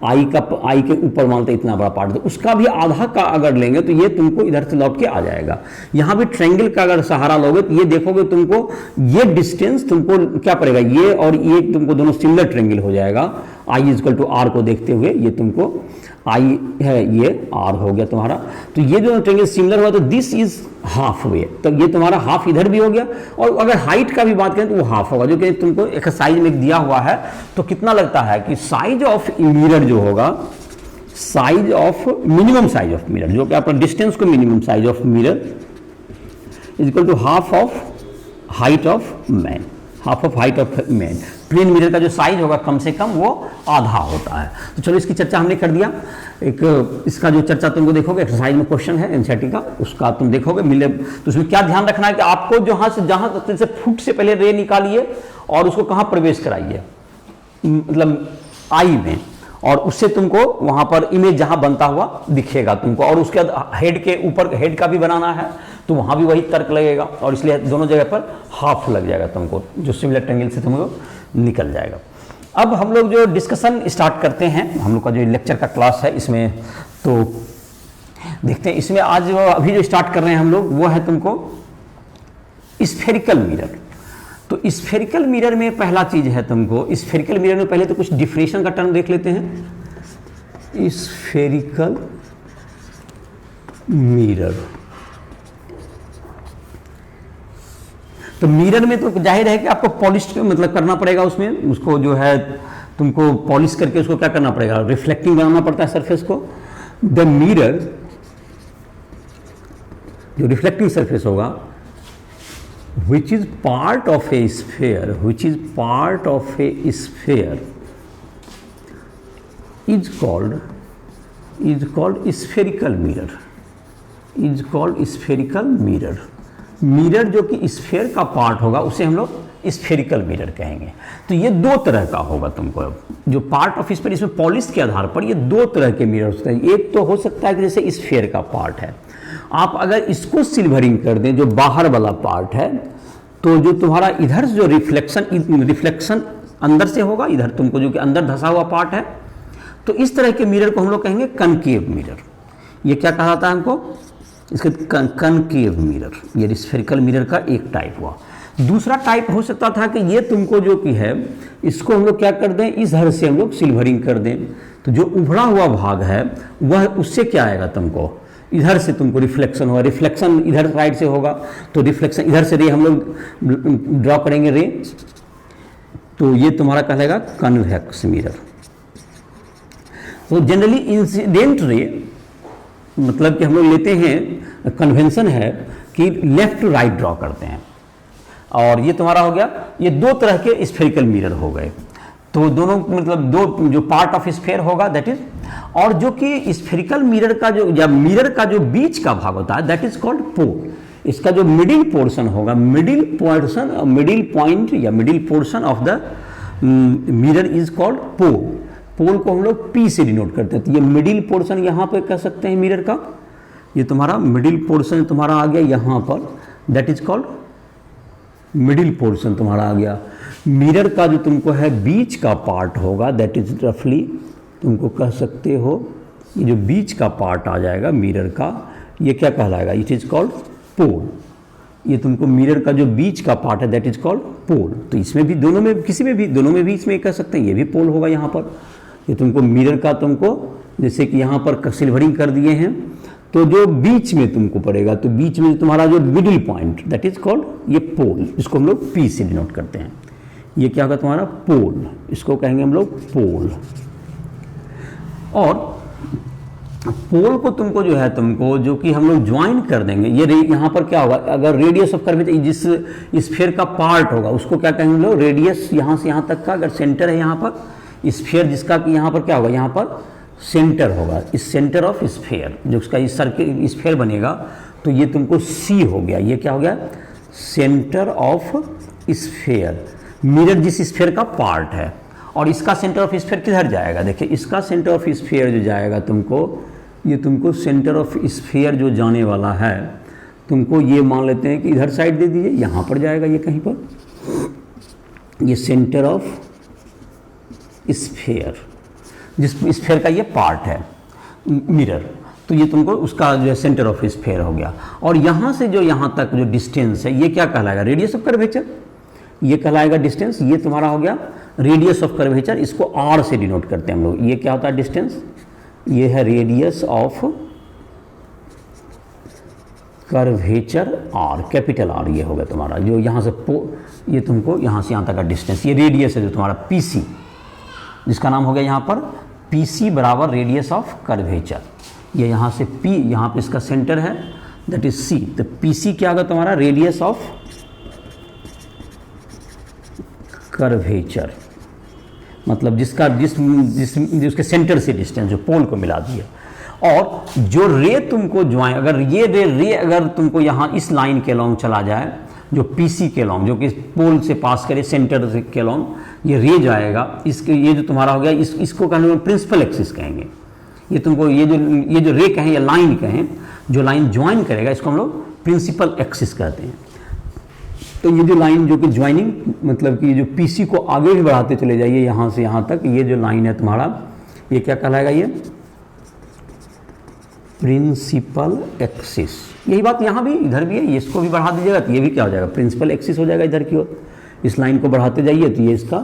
आई के ऊपर मानते इतना बड़ा पार्ट, तो उसका भी आधा का अगर लेंगे तो ये तुमको इधर से लौट के आ जाएगा। यहाँ भी ट्रायंगल का अगर सहारा लोगे तो ये देखोगे तुमको ये डिस्टेंस तुमको क्या पड़ेगा, ये और ये तुमको दोनों सिमिलर ट्रायंगल हो जाएगा। आई इक्वल टू आर को देखते हुए ये तुमको आई है, ये आर हो गया तुम्हारा। तो ये जो ट्रायंगल सिमिलर हुआ तो दिस इज हाफ वे, तो ये तुम्हारा हाफ इधर भी हो गया। और अगर हाइट का भी बात करें तो वो हाफ होगा, जो कि तुमको एक्सरसाइज में दिया हुआ है। तो कितना लगता है कि साइज ऑफ मिरर जो होगा, size of minimum size of mirror, जो कि आपका डिस्टेंस को minimum size of mirror is equal to half of height of man, half of height of man. Plane mirror का जो साइज होगा कम से कम वो आधा होता है। तो चलो इसकी चर्चा हमने कर दिया। एक इसका जो चर्चा तुमको देखोगे, एक्सरसाइज में क्वेश्चन है एनसीईआरटी का, उसका तुम देखोगे मिले। तो उसमें क्या ध्यान रखना है कि आपको जहां से फुट से पहले रे निकालिए और उसको कहां प्रवेश कराइए, मतलब आई में, और उससे तुमको वहां पर इमेज जहां बनता हुआ दिखेगा तुमको। और उसके बाद हेड के ऊपर हेड का भी बनाना है तो वहां भी वही तर्क लगेगा, और इसलिए दोनों जगह पर हाफ लग जाएगा तुमको, जो सिमिलर ट्रायंगल से तुमको निकल जाएगा। अब हम लोग जो डिस्कशन स्टार्ट करते हैं, हम लोग का जो लेक्चर का क्लास है इसमें, तो देखते हैं इसमें आज अभी जो स्टार्ट कर रहे हैं हम लोग वो है तुमको स्फेरिकल मिरर। तो स्फेरिकल मिरर में पहला चीज है तुमको, स्फेरिकल मिरर में पहले तो कुछ डिफरेंशिएशन का टर्म देख लेते हैं। स्फेरिकल मिरर, तो मिरर में तो जाहिर है कि आपको पॉलिश मतलब करना पड़ेगा, उसमें उसको जो है तुमको पॉलिश करके उसको क्या करना पड़ेगा, रिफ्लेक्टिंग बनाना पड़ता है सरफेस को। द मिरर जो रिफ्लेक्टिंग सरफेस होगा, which is part of a sphere, which is part of a sphere is called spherical mirror, is called spherical mirror। Mirror जो कि स्फेयर का पार्ट होगा उसे हम लोग स्फेरिकल मिरर कहेंगे। तो ये दो तरह का होगा तुमको, जो पार्ट ऑफ स्फेयर, इसमें पॉलिश के आधार पर ये दो तरह के मिरर होते हैं। एक तो हो सकता है कि जैसे स्फेयर का पार्ट है, आप अगर इसको सिल्वरिंग कर दें, जो बाहर वाला पार्ट है, तो जो तुम्हारा इधर जो रिफ्लेक्शन अंदर से होगा, इधर तुमको जो कि अंदर धसा हुआ पार्ट है, तो इस तरह के मिरर को हम लोग कहेंगे कनकेव मिरर। ये क्या कहा जाता है हमको, इसका कनकेव मिरर, ये स्फेरिकल मिरर का एक टाइप हुआ। दूसरा टाइप हो सकता था कि ये तुमको जो कि है, इसको हम लोग क्या कर दें, इस धर से हम लोग सिल्वरिंग कर दें, तो जो उभड़ा हुआ भाग है वह उससे क्या आएगा तुमको, इधर से तुमको रिफ्लेक्शन होगा, रिफ्लेक्शन इधर साइड से होगा, तो रिफ्लेक्शन इधर से रे हम लोग ड्रॉ करेंगे रे, तो ये तुम्हारा कहलाएगा कन्वेक्स मिरर। तो जनरली इंसिडेंट रे मतलब कि हम लोग लेते हैं, कन्वेंशन है कि लेफ्ट टू राइट ड्रॉ करते हैं, और ये तुम्हारा हो गया, ये दो तरह के स्फेरिकल मिरर हो गए। तो दोनों मतलब दो जो पार्ट ऑफ स्फेयर होगा दैट इज, और जो कि स्फेरिकल मिरर का जो या मिरर का जो बीच का भाग होता है दैट इज कॉल्ड पोल। इसका जो मिडिल पोर्शन होगा, मिडिल पॉइंट या middle portion of the mirror is called pole. Pole को हम लोग पी से डिनोट करते हैं। तो ये मिडिल पोर्शन यहाँ पे कह सकते हैं मिरर का, ये तुम्हारा मिडिल पोर्शन तुम्हारा आ गया यहाँ पर, that is called middle portion तुम्हारा आ गया। मिरर का जो तुमको है बीच का पार्ट होगा दैट इज रफली तुमको कह सकते हो, ये जो बीच का पार्ट आ जाएगा मिरर का, ये क्या कहलाएगा, इट इज कॉल्ड पोल। ये तुमको मिरर का जो बीच का पार्ट है दैट इज कॉल्ड पोल। तो इसमें भी दोनों में, किसी में भी, दोनों में भी इसमें कह सकते हैं, ये भी पोल होगा यहाँ पर। ये तुमको मिरर का तुमको जैसे कि यहाँ पर सिल्वरिंग कर दिए हैं, तो जो बीच में तुमको पड़ेगा, तो बीच में तुम्हारा जो middle point that is called ये पोल, इसको हम लोग पी से डिनोट करते हैं। ये क्या होगा तुम्हारा पोल, इसको कहेंगे हम लोग पोल। और पोल को तुमको जो है तुमको जो कि हम लोग ज्वाइन कर देंगे, ये यहाँ पर क्या होगा, अगर रेडियस ऑफ कर्वेचर जिस स्फीयर का पार्ट होगा उसको क्या कहेंगे हम लोग, रेडियस यहाँ से यहाँ तक का, अगर सेंटर है यहाँ पर स्फीयर जिसका कि यहाँ पर क्या होगा, यहाँ पर सेंटर होगा, इस सेंटर ऑफ स्फीयर जो उसका इस सर्किल स्फीयर बनेगा, तो ये तुमको सी हो गया। ये क्या हो गया, सेंटर ऑफ स्फीयर। मिरर जिस स्फीयर का पार्ट है, और इसका सेंटर ऑफ स्फीयर किधर जाएगा, देखिए इसका सेंटर ऑफ स्फीयर जो जाएगा तुमको ये तुमको सेंटर ऑफ स्फीयर जो जाने वाला है, तुमको ये मान लेते हैं कि इधर साइड दे दीजिए, यहाँ पर जाएगा ये कहीं पर, ये सेंटर ऑफ स्फीयर, जिस स्फीयर का ये पार्ट है मिरर, तो ये तुमको उसका जो है सेंटर ऑफ स्फीयर हो गया। और यहाँ से जो यहाँ तक जो डिस्टेंस है ये क्या कहलाएगा, रेडियस ऑफ कर्वेचर, ये कहलाएगा डिस्टेंस। ये तुम्हारा हो गया रेडियस ऑफ कर्वेचर, इसको आर से डिनोट करते हैं हम लोग। ये क्या होता है डिस्टेंस, ये है radius of curvature R, capital R ये होगा तुम्हारा, जो यहाँ से ये तुमको यहाँ से यहाँ तक का डिस्टेंस, ये रेडियस है जो तुम्हारा पीसी, जिसका नाम हो गया यहाँ पर पीसी बराबर रेडियस ऑफ कर्वेचर। ये यहाँ से पी, यहाँ पे इसका सेंटर है दैट इज सी, तो पीसी क्या होगा तुम्हारा रेडियस ऑफ कर्वेचर, मतलब जिसका जिसके सेंटर से डिस्टेंस जो पोल को मिला दिया। और जो रे तुमको ज्वाइन, अगर ये रे अगर तुमको यहाँ इस लाइन के लॉन्ग चला जाए, जो पीसी के लॉन्ग, जो कि पोल से पास करे सेंटर के लॉन्ग, ये रे जाएगा, इसके ये जो तुम्हारा हो गया इसको कहने प्रिंसिपल एक्सिस कहेंगे। ये तुमको ये जो रे कहें या लाइन कहें, जो लाइन ज्वाइन करेगा इसको हम लोग प्रिंसिपल एक्सिस कहते हैं। तो ये जो लाइन जो कि ज्वाइनिंग, मतलब कि जो पीसी को आगे भी बढ़ाते चले जाइए यहाँ से यहाँ तक, ये जो लाइन है तुम्हारा, ये क्या कहलाएगा, ये प्रिंसिपल एक्सिस। यही बात यहाँ भी, इधर भी है, ये इसको भी बढ़ा दीजिएगा तो ये भी क्या हो जाएगा, प्रिंसिपल एक्सिस हो जाएगा इधर की ओर। इस लाइन को बढ़ाते जाइए तो ये इसका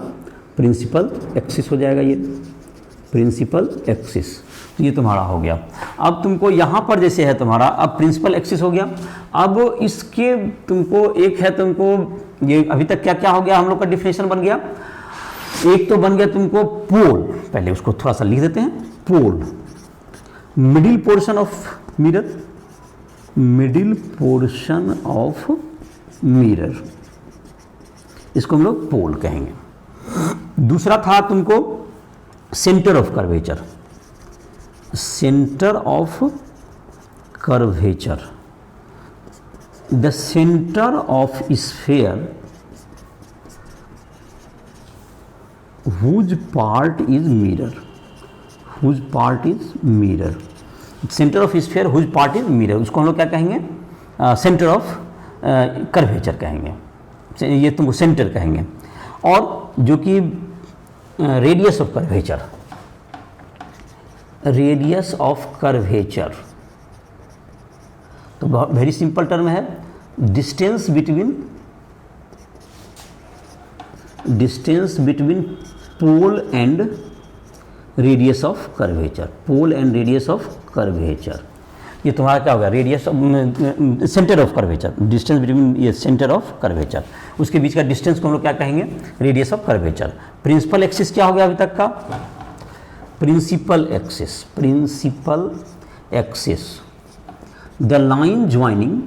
प्रिंसिपल एक्सिस हो जाएगा, ये प्रिंसिपल एक्सिस। तो ये तुम्हारा हो गया। अब तुमको यहाँ पर जैसे है तुम्हारा, अब प्रिंसिपल एक्सिस हो गया। अब इसके तुमको एक है, तुमको ये अभी तक क्या क्या हो गया, हम लोग का डिफिनेशन बन गया। एक तो बन गया तुमको पोल, पहले उसको थोड़ा सा लिख देते हैं, pole middle portion of mirror, middle portion of mirror, इसको हम लोग पोल कहेंगे। दूसरा था तुमको centre of curvature, centre of curvature, the centre of sphere whose part is mirror, whose part is mirror, centre of sphere whose part is mirror, उसको हम लोग क्या कहेंगे, सेंटर ऑफ कर्वेचर कहेंगे, ये तुमको सेंटर कहेंगे। और जो कि radius of curvature, radius of curvature तो बहुत वेरी सिंपल टर्म है, distance between pole and radius of curvature, pole and radius of curvature. ये तुम्हारा क्या होगा, radius centre of curvature, distance between ये सेंटर ऑफ कर्वेचर, उसके बीच का डिस्टेंस को हम लोग क्या कहेंगे, radius of curvature. Principal axis क्या हो गया अभी तक का, principal axis, principal axis, the line joining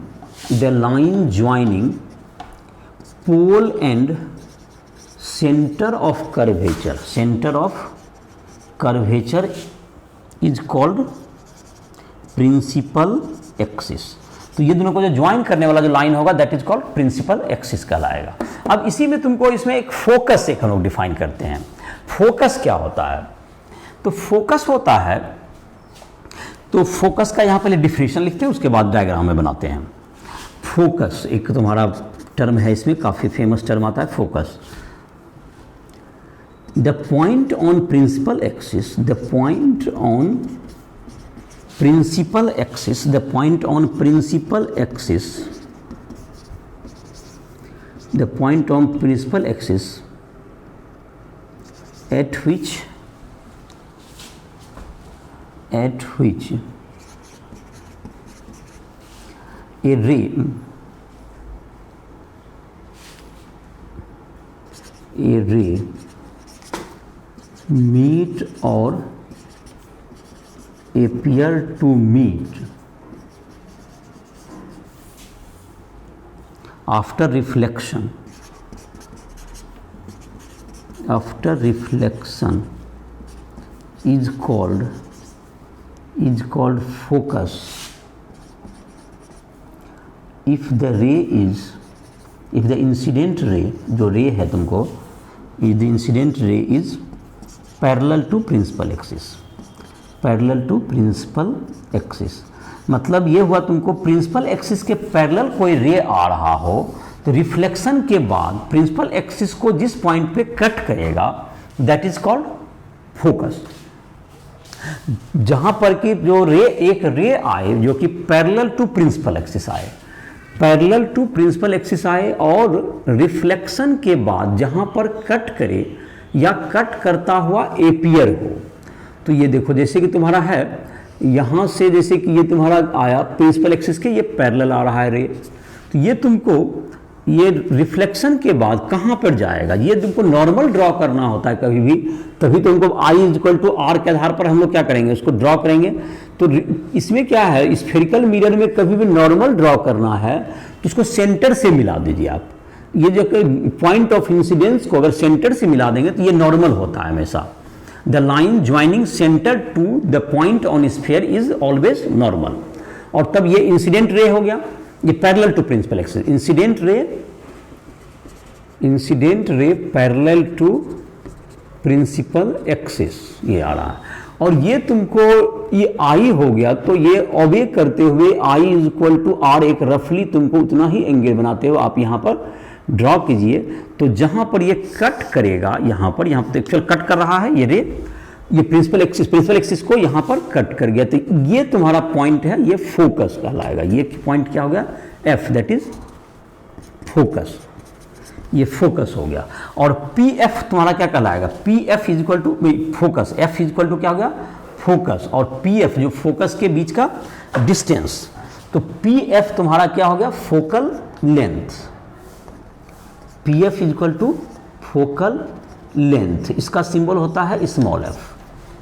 pole and centre of curvature, centre of curvature is called principal axis. तो ये दोनों को जो ज्वाइन करने वाला जो लाइन होगा that is called principal axis कहलाएगा। अब इसी में तुमको इसमें एक फोकस एक हम लोग डिफाइन करते हैं। फोकस क्या होता है, तो फोकस होता है, तो फोकस का यहाँ पहले डिफिनेशन लिखते हैं, उसके बाद डायग्राम में बनाते हैं। फोकस एक तुम्हारा टर्म है, इसमें काफ़ी फेमस टर्म आता है focus. The point on principal axis, the point on principal axis, the point on principal axis, the point on principal axis at which a ray meet or appear to meet after reflection is called focus if the incident ray, जो ray है तुमको, if the incident ray is parallel to principal axis, parallel to principal axis. मतलब ये हुआ तुमको principal axis के parallel कोई रे आ रहा हो तो रिफ्लेक्शन के बाद प्रिंसिपल एक्सिस को जिस पॉइंट पे कट करेगा दैट इज कॉल्ड फोकस। जहां पर कि जो रे एक रे आए जो कि पैरेलल टू प्रिंसिपल एक्सिस आए, पैरेलल टू प्रिंसिपल एक्सिस आए और रिफ्लेक्शन के बाद जहां पर कट करे या कट करता हुआ एपियर हो। तो ये देखो जैसे कि तुम्हारा है यहाँ से, जैसे कि ये तुम्हारा आया प्रिंसिपल एक्सिस के, ये पैरेलल आ रहा है रे, तो ये तुमको ये रिफ्लेक्शन के बाद कहाँ पर जाएगा ये तुमको नॉर्मल ड्रॉ करना होता है कभी भी, तभी तुमको आई इज इक्वल टू आर के आधार पर हम लोग क्या करेंगे उसको ड्रॉ करेंगे। तो इसमें क्या है, स्फेरिकल मिरर में कभी भी नॉर्मल ड्रॉ करना है तो उसको सेंटर से मिला दीजिए आप। ये जो पॉइंट ऑफ इंसिडेंस को अगर सेंटर से मिला देंगे तो ये नॉर्मल होता है हमेशा। The line joining centre to the point on sphere is always normal. और तब ये इंसिडेंट रे हो गया, ये parallel to principal axis, incident ray parallel to principal axis ये आ रहा है। और ये तुमको ये आई हो गया तो ये ओबे करते हुए आई इज इक्वल टू आर एक रफली तुमको उतना ही एंगल बनाते हो आप यहाँ पर ड्रॉ कीजिए। तो जहां पर ये कट करेगा यहाँ पर एक्चुअल कट कर रहा है ये रे, ये प्रिंसिपल एक्सिस को यहाँ पर कट कर गया, तो ये तुम्हारा पॉइंट है, ये फोकस कहलाएगा। ये पॉइंट क्या हो गया, एफ, दैट इज फोकस, ये फोकस हो गया। और पी एफ तुम्हारा क्या कहलाएगा, P F is equal to focus, F is equal to क्या हो गया फोकस, और पी एफ जो फोकस के बीच का डिस्टेंस, तो पी एफ तुम्हारा क्या हो गया focal length, P F is equal to focal length, इसका सिंबल होता है स्मॉल एफ,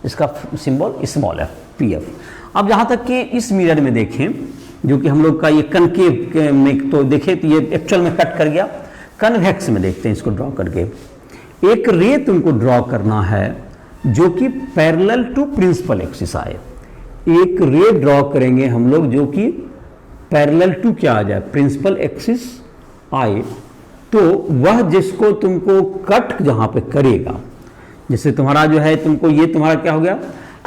इसका symbol small F, P F. अब जहाँ तक कि इस मिरर में देखें जो कि हम लोग का ये कनकेव में तो देखें तो ये एक्चुअल में कट कर गया, कन्वेक्स में देखते हैं इसको ड्रॉ करके। एक रे तुमको ड्रॉ करना है जो कि पैरेलल टू प्रिंसिपल एक्सिस आए, एक रे ड्रॉ करेंगे हम लोग जो कि पैरेलल टू क्या आ जाए प्रिंसिपल एक्सिस आए, तो वह जिसको तुमको कट जहां पे करेगा, जैसे तुम्हारा जो है तुमको ये तुम्हारा क्या हो गया,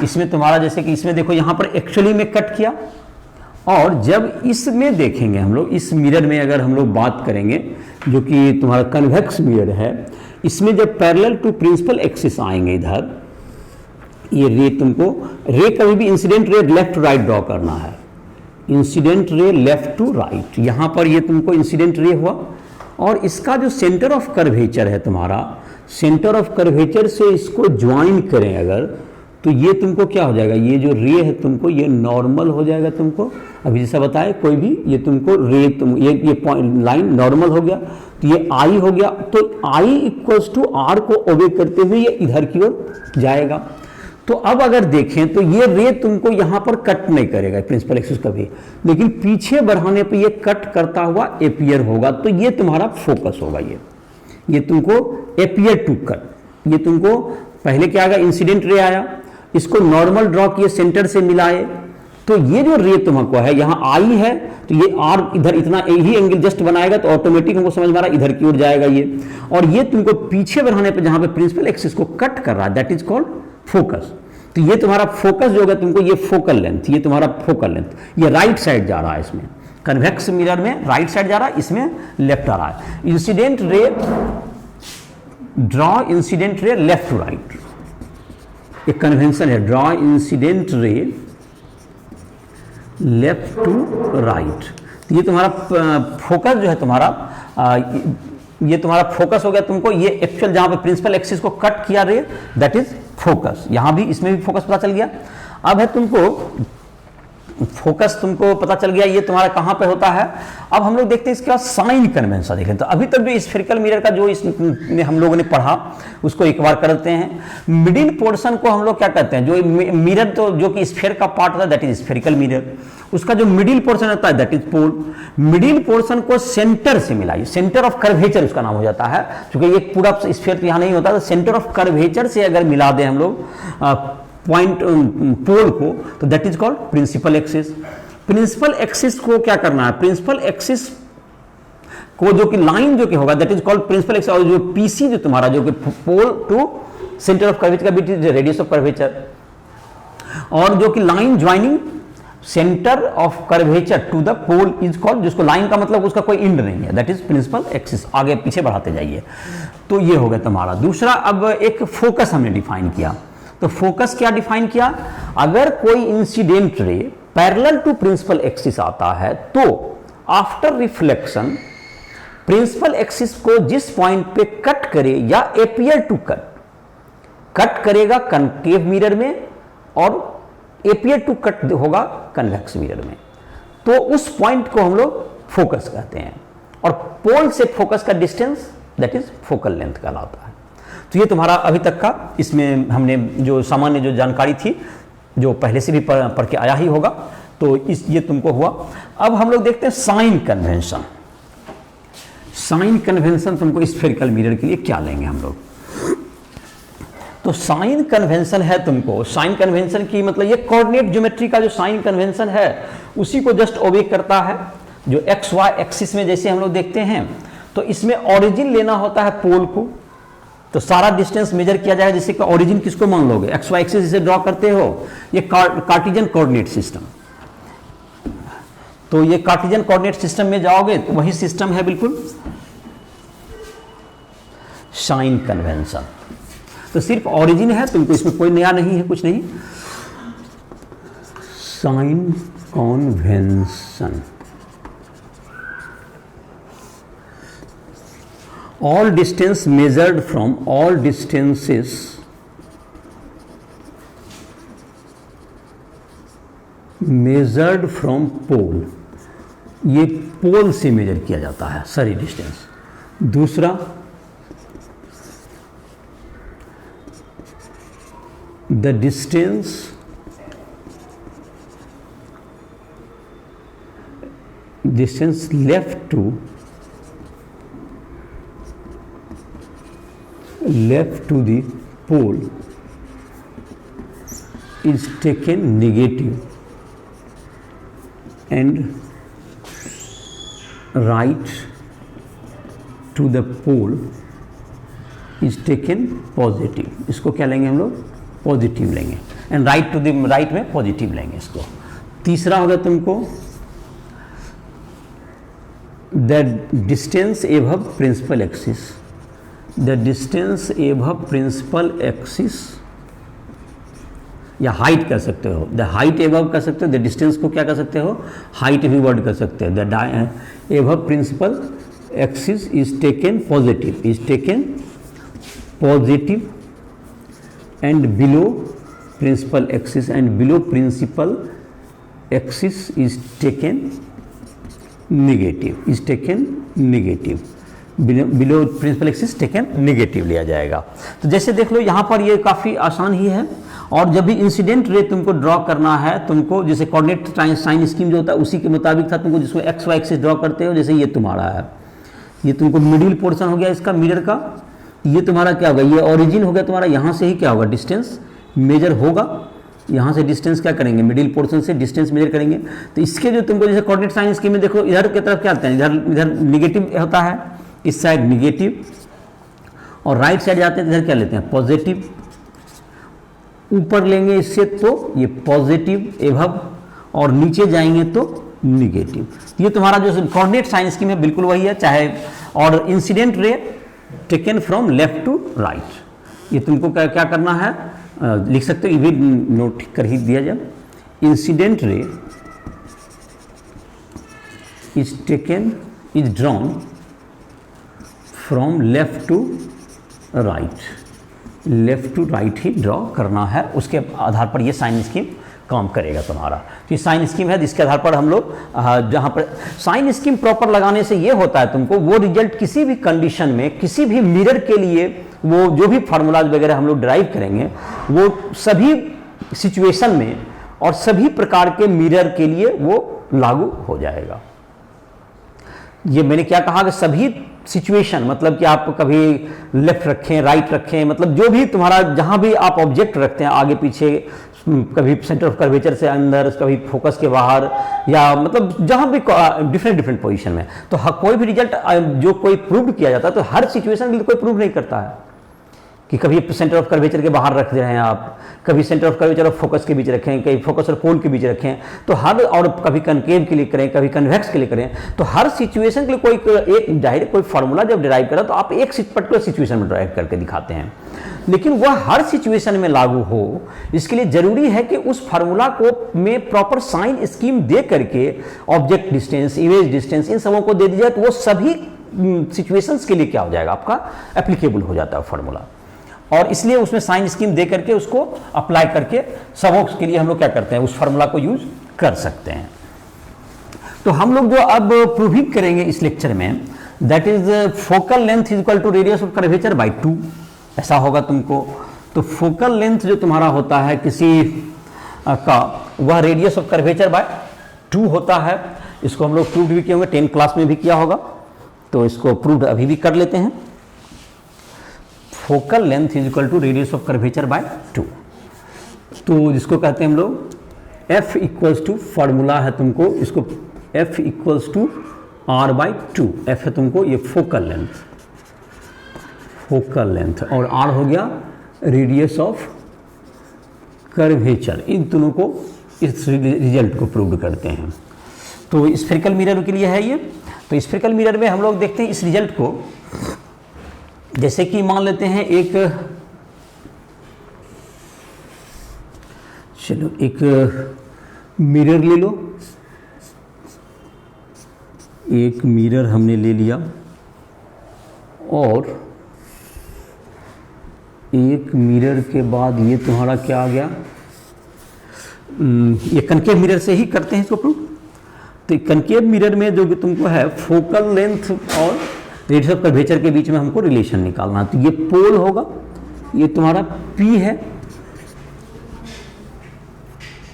इसमें तुम्हारा जैसे कि इसमें देखो यहां पर एक्चुअली में कट किया, और जब इसमें देखेंगे हम लोग इस मिरर में अगर हम लोग बात करेंगे जो कि तुम्हारा कन्वेक्स मिरर है, इसमें जब पैरेलल टू प्रिंसिपल एक्सिस आएंगे इधर, ये रे तुमको रे कभी भी incident ray left to right draw करना है, incident ray left to right, यहां पर ये तुमको इंसिडेंट रे हुआ, और इसका जो सेंटर ऑफ कर्वेचर है तुम्हारा, सेंटर ऑफ कर्वेचर से इसको ज्वाइन करें अगर, तो ये तुमको क्या हो जाएगा, ये जो रे है तुमको ये नॉर्मल हो जाएगा तुमको, अभी जैसा बताए कोई भी ये तुमको रे तुम ये पॉइंट लाइन नॉर्मल हो गया, तो ये आई हो गया, तो आई इक्वल्स टू आर को ओबे करते हुए ये इधर की ओर जाएगा। तो अब अगर देखें तो ये रे तुमको यहां पर कट नहीं करेगा प्रिंसिपल एक्सिस कभी, लेकिन पीछे बढ़ाने पे ये कट करता हुआ एपियर होगा, तो ये तुम्हारा फोकस होगा। ये तुमको एपियर टू कट, ये तुमको पहले क्या आएगा इंसिडेंट रे आया, इसको नॉर्मल ड्रॉ किए सेंटर से मिलाए, तो ये जो रे तुमको है यहाँ आई है, तो ये आर इधर इतना ही एंगल जस्ट बनाएगा तो ऑटोमेटिक हमको समझ में आ रहा है इधर की ओर जाएगा ये, और ये तुमको पीछे बढ़ाने पे जहां पे प्रिंसिपल एक्सिस को कट कर रहा है दैट इज कॉल्ड फोकस। तो ये तुम्हारा फोकस जो होगा तुमको ये फोकल लेंथ, ये तुम्हारा फोकल लेंथ, ये राइट साइड जा रहा है, इसमें कन्वेक्स मिरर में राइट साइड जा रहा है, इसमें लेफ्ट आ रहा है। Incident ray draw incident ray left to right, एक कन्वेंशन है, draw incident ray left to right. ये तुम्हारा फोकस जो है तुम्हारा ये तुम्हारा फोकस हो गया, तुमको ये एक्चुअल जहां पे प्रिंसिपल एक्सिस को कट किया रे दैट इज फोकस, यहां भी इसमें भी फोकस पता चल गया। अब है तुमको फोकस तुमको पता चल गया ये तुम्हारा कहां पे होता है। अब हम लोग देखते हैं इसके बाद साइन कन्वेंशन देखें, तो अभी तक जो स्फेरिकल मिरर का जो इसमें हम लोगों ने पढ़ा उसको एक बार करते हैं। मिडिल पोर्शन को हम लोग क्या कहते हैं, जो मिरर तो जो कि स्फेयर का पार्ट होता है दैट इज स्फेरिकल मिरर, उसका जो मिडिल पोर्शन होता है that is pole. Middle portion को सेंटर से मिलाइए, सेंटर ऑफ कर्वेचर उसका नाम हो जाता है, क्योंकि ये पूरा स्फेयर तो यहां नहीं होता, तो सेंटर ऑफ कर्वेचर से अगर मिला दें हम लोग पॉइंट पोल को, तो that is called principal axis. Principal axis को क्या करना है, प्रिंसिपल एक्सिस को जो कि लाइन जो कि होगा that is called principal axis, और जो पीसी जो तुम्हारा जो कि pole to centre of curvature का बीच रेडियस ऑफ कर्वेचर, और जो कि line joining centre of curvature to the pole is called, जिसको लाइन का मतलब उसका कोई एंड नहीं है, दैट इज प्रिंसिपल एक्सिस। आगे पीछे बढ़ाते जाइए। तो ये हो गया तुम्हारा दूसरा। अब एक फोकस हमने डिफाइन किया। तो फोकस क्या डिफाइन किया, अगर कोई incident ray parallel to principal axis आता है तो आफ्टर रिफ्लेक्शन प्रिंसिपल एक्सिस को जिस पॉइंट पे कट करे या एपियर टू कट करेगा कनकेव मिरर में और एपियर टू कट होगा कन्वेक्स मिरर में, तो उस पॉइंट को हम लोग फोकस कहते हैं। और पोल से फोकस का distance that is focal length कहलाता है। तो ये तुम्हारा अभी तक का, इसमें हमने जो सामान्य जो जानकारी थी जो पहले से भी पढ़ के आया ही होगा, तो ये तुमको हुआ। अब हम लोग देखते हैं साइन कन्वेंशन। साइन कन्वेंशन तुमको स्फेरिकल मिरर के लिए क्या लेंगे हम लोग। तो साइन कन्वेंशन है तुमको, साइन कन्वेंशन की मतलब ये कोऑर्डिनेट ज्योमेट्री का जो साइन कन्वेंशन है उसी को जस्ट ओबे करता है। जो एक्स वाई एक्सिस में जैसे हम लोग देखते हैं, तो इसमें ओरिजिन लेना होता है पोल को, तो सारा डिस्टेंस मेजर किया जाएगा। जैसे कि ओरिजिन किसको मान लोगे, एक्स वाई एक्सिस जिसे ड्रॉ करते हो, ये कार्टेशियन कोऑर्डिनेट सिस्टम। तो ये कार्टेशियन कोऑर्डिनेट सिस्टम में जाओगे तो वही सिस्टम है बिल्कुल साइन कन्वेंशन। तो सिर्फ ओरिजिन है, तुमको इसमें कोई नया नहीं है, कुछ नहीं। Sign convention, all distance measured from all distances measured from pole, ये पोल से मेजर किया जाता है सारी डिस्टेंस। दूसरा the distance left to the pole is taken negative and right to the pole is taken positive। इसको क्या लेंगे हम लोग, पॉजिटिव लेंगे, and right to the right में पॉजिटिव लेंगे इसको। तीसरा होगा तुमको the distance above principal axis, the distance above principal axis, या हाइट कर सकते हो, द हाइट एबव कर सकते हो, द डिस्टेंस को क्या कर सकते हो, हाइट भी वर्ड कर सकते हो। The above principal axis is taken positive and below principal axis and below principal axis is taken negative, below principal axis taken negative लिया जाएगा। तो जैसे देख लो यहाँ पर ये काफ़ी आसान ही है। और जब भी इंसिडेंट रे तुमको ड्रॉ करना है, तुमको जैसे कोऑर्डिनेट साइन स्कीम जो होता है उसी के मुताबिक था, तुमको जिसको एक्स वाई एक्सिस ड्रॉ करते हो, जैसे ये तुम्हारा है, ये तुमको मिडिल पोर्शन हो गया इसका मिरर का, ये तुम्हारा क्या होगा, ये ओरिजिन हो गया तुम्हारा, यहाँ से ही क्या होगा डिस्टेंस मेजर होगा, यहाँ से डिस्टेंस क्या करेंगे, मिडिल पोर्शन से डिस्टेंस मेजर करेंगे। तो इसके जो तुमको जैसे कोऑर्डिनेट साइन स्कीम में देखो, इधर की तरफ क्या आता है, इधर निगेटिव होता है, इस साइड निगेटिव, और राइट साइड जाते हैं इधर क्या लेते हैं, पॉजिटिव। ऊपर लेंगे इससे तो ये पॉजिटिव एभव, और नीचे जाएंगे तो निगेटिव। ये तुम्हारा जो कोऑर्डिनेट साइन स्कीम है बिल्कुल वही है, चाहे। और incident ray taken from left to right, ये तुमको क्या करना है, लिख सकते हो, ये भी नोट कर ही दिया जाए। Incident ray is drawn from left to right ही ड्रॉ करना है, उसके आधार पर ये साइन स्कीम काम करेगा तुम्हारा। तो ये साइन स्कीम है जिसके आधार पर हम लोग जहाँ पर साइन स्कीम प्रॉपर लगाने से ये होता है तुमको वो रिजल्ट किसी भी कंडीशन में, किसी भी मिरर के लिए, वो जो भी फार्मूलाज वगैरह हम लोग ड्राइव करेंगे वो सभी सिचुएशन में और सभी प्रकार के मिरर के लिए वो लागू हो जाएगा। ये मैंने क्या कहा कि सभी सिचुएशन, मतलब कि आप कभी लेफ्ट रखें, राइट रखें, मतलब जो भी तुम्हारा जहां भी आप ऑब्जेक्ट रखते हैं, आगे पीछे, कभी सेंटर ऑफ कर्वेचर से अंदर, कभी फोकस के बाहर, या मतलब जहां भी डिफरेंट पोजीशन में, तो कोई भी रिजल्ट जो कोई प्रूव किया जाता है तो हर सिचुएशन के लिए कोई प्रूव नहीं करता है कि कभी सेंटर ऑफ कर्वेचर के बाहर रख रहे हैं आप, कभी सेंटर ऑफ कर्वेचर और फोकस के बीच रखें, कभी फोकस और पोल के बीच रखें, तो हर, और कभी कनकेव के लिए करें, कभी कन्वेक्स के लिए करें, तो हर सिचुएशन के लिए कोई एक डायरेक्ट कोई फार्मूला जब डिराइव करें तो आप एक पर्टिकुलर सिचुएशन में डिराइव करके दिखाते हैं, लेकिन वह हर सिचुएशन में लागू हो इसके लिए जरूरी है कि उस फार्मूला को में प्रॉपर साइन स्कीम दे करके ऑब्जेक्ट डिस्टेंस, इमेज डिस्टेंस, इन सबों को दे दिया तो वो सभी सिचुएशंस के लिए क्या हो जाएगा, आपका एप्लीकेबल हो जाता है फार्मूला। और इसलिए उसमें साइन स्कीम दे करके उसको अप्लाई करके सबों के लिए हम लोग क्या करते हैं, उस फार्मूला को यूज कर सकते हैं। तो हम लोग जो अब प्रूविंग करेंगे इस लेक्चर में, that is focal length is equal to radius of curvature by 2, ऐसा होगा तुमको। तो फोकल लेंथ जो तुम्हारा होता है किसी का, वह रेडियस ऑफ कर्वेचर बाय 2 होता है। इसको हम लोग प्रूव भी किए होंगे, 10 क्लास में भी किया होगा, तो इसको प्रूव अभी भी कर लेते हैं। Focal length is equal to radius of curvature by 2, तो जिसको कहते हैं हम लोग F इक्वल्स टू, फॉर्मूला है तुमको इसको, F equals to R by 2। F है तुमको ये फोकल लेंथ, फोकल लेंथ, और R हो गया रेडियस ऑफ कर्वेचर। इन दोनों को, इस रिजल्ट को प्रूव करते हैं। तो स्फेरिकल मिरर के लिए है ये। तो स्फेरिकल मिरर में हम लोग देखते हैं इस रिजल्ट को, जैसे कि मान लेते हैं एक, चलो एक मिरर ले लो, एक मिरर हमने ले लिया, और एक मिरर के बाद ये तुम्हारा क्या आ गया, ये कनकेव मिरर से ही करते हैं इसको प्रूव। तो कनकेव मिरर में जो तुमको है फोकल लेंथ और रेडियस ऑफ कर्वेचर के बीच में हमको रिलेशन निकालना है। तो ये पोल होगा, ये तुम्हारा P है,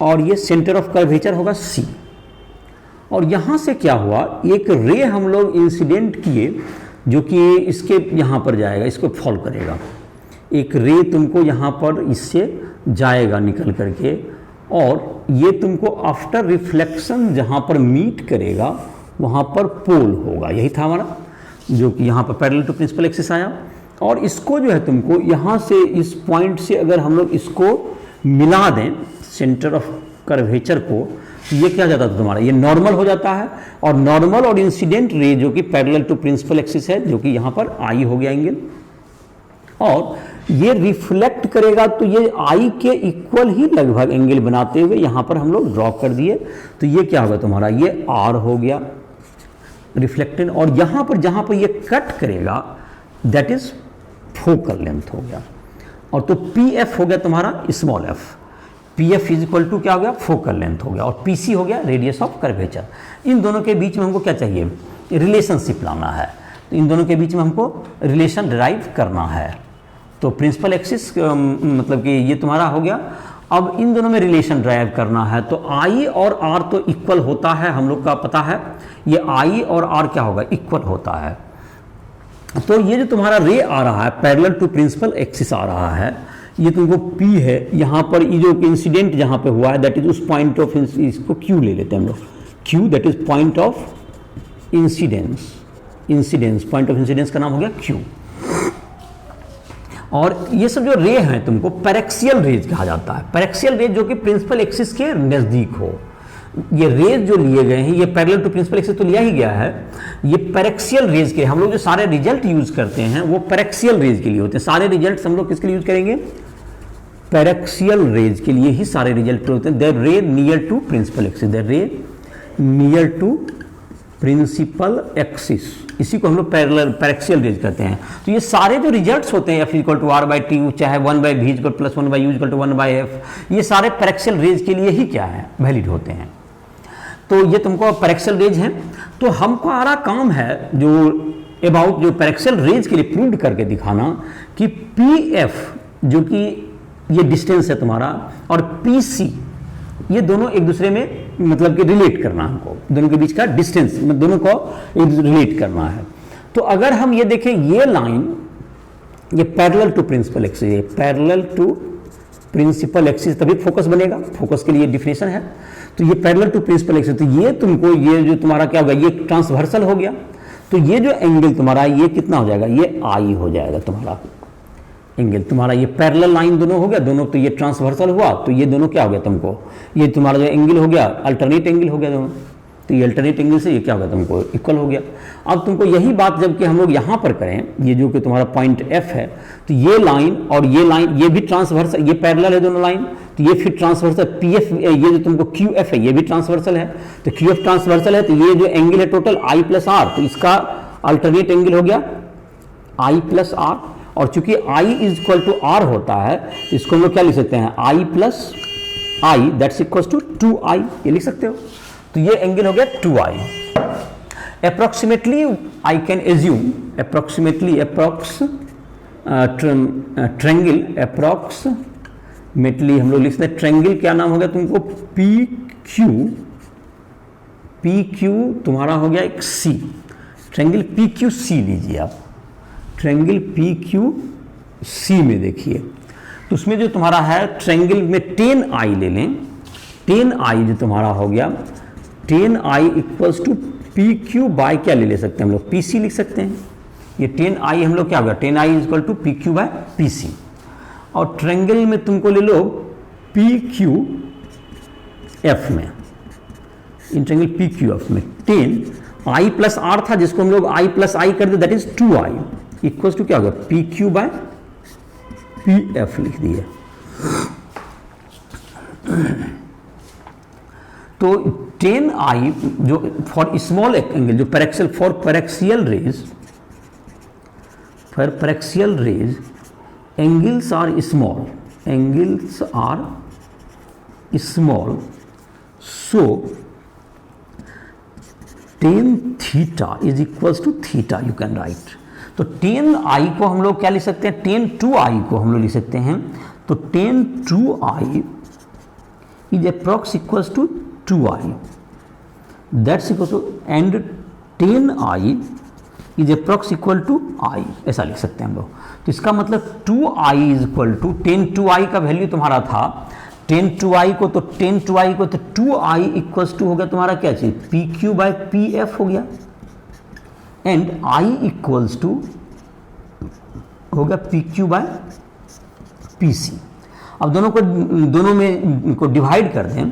और ये सेंटर ऑफ कर्वेचर होगा C। और यहाँ से क्या हुआ, एक रे हम लोग इंसिडेंट किए जो कि इसके यहाँ पर जाएगा, इसको फॉल करेगा। एक रे तुमको यहाँ पर इससे जाएगा निकल करके, और ये तुमको आफ्टर रिफ्लेक्शन जहाँ पर मीट करेगा वहाँ पर पोल होगा। यही था हमारा, जो कि यहाँ पर पैरेलल टू प्रिंसिपल एक्सिस आया। और इसको जो है तुमको यहाँ से, इस पॉइंट से अगर हम लोग इसको मिला दें सेंटर ऑफ कर्वेचर को, तो ये क्या जाता था तुम्हारा, ये नॉर्मल हो जाता है। और नॉर्मल और इंसिडेंट रे जो कि पैरेलल टू प्रिंसिपल एक्सिस है, जो कि यहाँ पर आई हो गया एंगल, और ये रिफ्लेक्ट करेगा तो ये आई के इक्वल ही लगभग एंगल बनाते हुए यहाँ पर हम लोग ड्रॉ कर दिए। तो ये क्या होगा तुम्हारा, ये आर हो गया रिफ्लेक्टेड, और यहाँ पर जहाँ पर ये कट करेगा दैट इज फोकल लेंथ हो गया। और तो पी एफ हो गया तुम्हारा small F, P F is equal to क्या हो गया, फोकल लेंथ हो गया, और पी सी हो गया रेडियस ऑफ कर्वेचर। इन दोनों के बीच में हमको क्या चाहिए, रिलेशनशिप लाना है। तो इन दोनों के बीच में हमको रिलेशन डिराइव करना है। तो प्रिंसिपल एक्सिस मतलब कि ये तुम्हारा हो गया। अब इन दोनों में रिलेशन ड्राइव करना है, तो आई और आर तो इक्वल होता है, हम लोग का पता है। ये आई और आर क्या होगा, इक्वल होता है। तो ये जो तुम्हारा रे आ रहा है पैरेलल टू प्रिंसिपल एक्सिस आ रहा है, ये तुमको पी है। यहाँ पर ये जो इंसिडेंट जहाँ पे हुआ है दैट इज उस पॉइंट ऑफ, इसको क्यू ले लेते हैं हम लोग, Q that is point of incidence. Incidence, point of incidence का नाम हो गया क्यू। और ये सब जो रे हैं तुमको पैरेक्सियल रेज कहा जाता है। पैरेक्सियल रेज जो कि प्रिंसिपल एक्सिस के नज़दीक हो। ये रेज जो लिए गए हैं, ये पैरेलल टू प्रिंसिपल एक्सिस तो लिया ही गया है। ये पैरेक्सियल रेज के हम लोग जो सारे रिजल्ट यूज करते हैं वो पैरेक्सियल रेज के लिए होते हैं। सारे रिजल्ट हम लोग किसके लिए यूज करेंगे, पैरेक्सियल रेज के लिए ही सारे रिजल्ट होते हैं। Their ray near to principal axis, their ray near to principal axis, इसी को हम लोग पैरेक्सियल रेज कहते हैं। तो ये सारे जो रिजल्ट्स होते हैं, F equal to R by T, चाहे 1/v equal plus 1/u equal to 1/f, ये सारे पैरेक्सियल रेज के लिए ही क्या है, वैलिड होते हैं। तो ये तुमको पैरेक्सियल रेज है। तो हमको हमारा काम है जो अबाउट जो पैरेक्सियल रेज के लिए प्रूव करके दिखाना कि पी एफ जो कि ये डिस्टेंस है तुम्हारा, और पी सी ये दोनों एक दूसरे में मतलब कि रिलेट करना, हमको दोनों के बीच का डिस्टेंस दोनों को रिलेट करना है। तो अगर हम ये देखें, ये लाइन ये पैरेलल टू प्रिंसिपल एक्सिस, ये पैरेलल टू प्रिंसिपल एक्सिस, तभी फोकस बनेगा। फोकस के लिए डिफिनेशन है। तो ये पैरेलल टू प्रिंसिपल एक्सिस, तो ये तुमको ये जो तुम्हारा क्या होगा, ये ट्रांसवर्सल हो गया। तो ये जो एंगल तुम्हारा ये कितना हो जाएगा, ये आई हो जाएगा तुम्हारा, एंगल तुम्हारा ये पैरेलल लाइन दोनों हो गया, दोनों तो ये ट्रांसवर्सल हुआ, तो ये दोनों क्या हो गया तुमको, ये तुम्हारा जो एंगल हो गया अल्टरनेट एंगल हो गया दोनों, तो ये अल्टरनेट एंगल से ये क्या होगा तुमको इक्वल हो गया। अब तुमको यही बात जबकि हम लोग यहाँ पर करें, ये जो कि तुम्हारा पॉइंट एफ है, तो ये लाइन और ये लाइन ये भी ट्रांसवर्सल, ये पैरेलल है दोनों लाइन, तो ये फिर ट्रांसवर्सल पी एफ, ये जो तुमको क्यू एफ है ये भी ट्रांसवर्सल है, तो क्यू एफ ट्रांसवर्सल है, तो ये जो एंगल है टोटल आई प्लस आर, तो इसका अल्टरनेट एंगल हो गया आई प्लस आर, और चूंकि i is equal to are होता है, इसको हम लोग क्या लिख सकते हैं, i plus i that's equal to 2i, ये लिख सकते हो। तो ये एंगल हो गया 2i। Approximately I can assume, approximately approximately हम लोग लिख सकते हैं ट्रेंगल, क्या नाम हो गया तुमको, पी क्यू तुम्हारा हो गया एक सी, ट्रेंगल पी क्यू सी लीजिए आप, ट्रेंगल पी क्यू सी में देखिए, तो उसमें जो तुम्हारा है ट्रेंगल में 10i ले लें, 10i जो तुम्हारा हो गया 10i equals to P Q by क्या ले सकते हैं हम लोग, पी सी लिख सकते हैं। ये 10i हम लोग क्या होगा, 10i equal to P Q by P C, और ट्रेंगल में तुमको ले लो पी क्यू एफ में, in triangle P Q F में 10i प्लस आर था जिसको हम लोग i प्लस आई कर दे, that is 2i equals to क्या होगा, P Q by P F लिख दिए। तो 10i जो फॉर स्मॉल एंगल, जो paraxial for paraxial rays angles are small, angles are small, so tan theta is equals to theta you can write. तो tan i को हम लोग क्या लिख सकते हैं, tan 2i को हम लोग लिख सकते हैं, तो tan 2i is approx equals to 2i, that's equal to, and tan i is approx equal to i, ऐसा लिख सकते हैं हम लोग। तो इसका मतलब 2i is equal to tan 2i का वैल्यू तुम्हारा था tan 2i को, तो tan 2i को, तो 2i इक्वल्स टू हो गया तुम्हारा क्या चीज, P Q by P F हो गया, एंड i इक्वल्स टू हो गया P Q by P C. अब दोनों में को डिवाइड कर दें,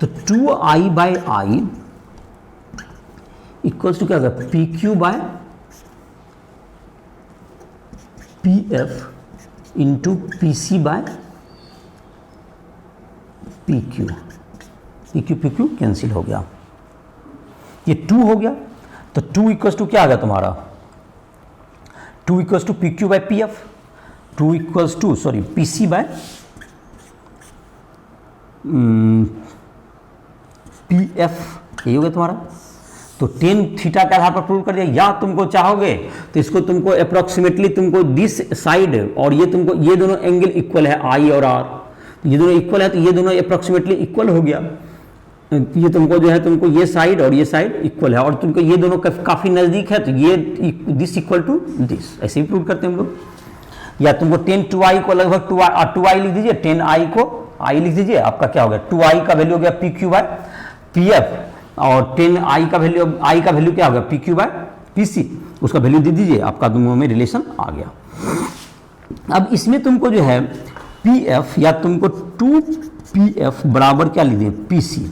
तो 2i bye I equals to क्या होगा, P Q by P F into P C by P Q, P Q cancel हो गया, ये 2 हो गया, तो 2 इक्वल्स टू क्या आ गया तुम्हारा, 2 equals to P Q by P F, 2 equals to sorry P C by P F, यही हो गया तुम्हारा। तो tan थीटा के आधार पर प्रूव कर दिया, या तुमको चाहोगे तो इसको तुमको अप्रोक्सीमेटली तुमको दिस साइड और ये तुमको, ये दोनों एंगल इक्वल है आई और आर, ये दोनों इक्वल है, तो ये दोनों अप्रोक्सीमेटली इक्वल हो गया, ये तुमको जो है तुमको ये साइड और ये साइड इक्वल है, और तुमको ये दोनों काफी नजदीक है, तो ये दिस इक्वल टू दिस, ऐसे ही प्रूव करते हैं हम लोग। या तुमको tan 2i को लगभग 2i लिख दीजिए, tan i को i लिख दीजिए, आपका क्या हो गया, 2i का वैल्यू हो गया P Q by P F, और tan i का वैल्यू क्या होगा, P Q by P C, उसका वैल्यू दे दीजिए, आपका दोनों में रिलेशन आ गया। अब इसमें तुमको जो है पी एफ या तुमको 2pf बराबर क्या लीजिए, पी सी।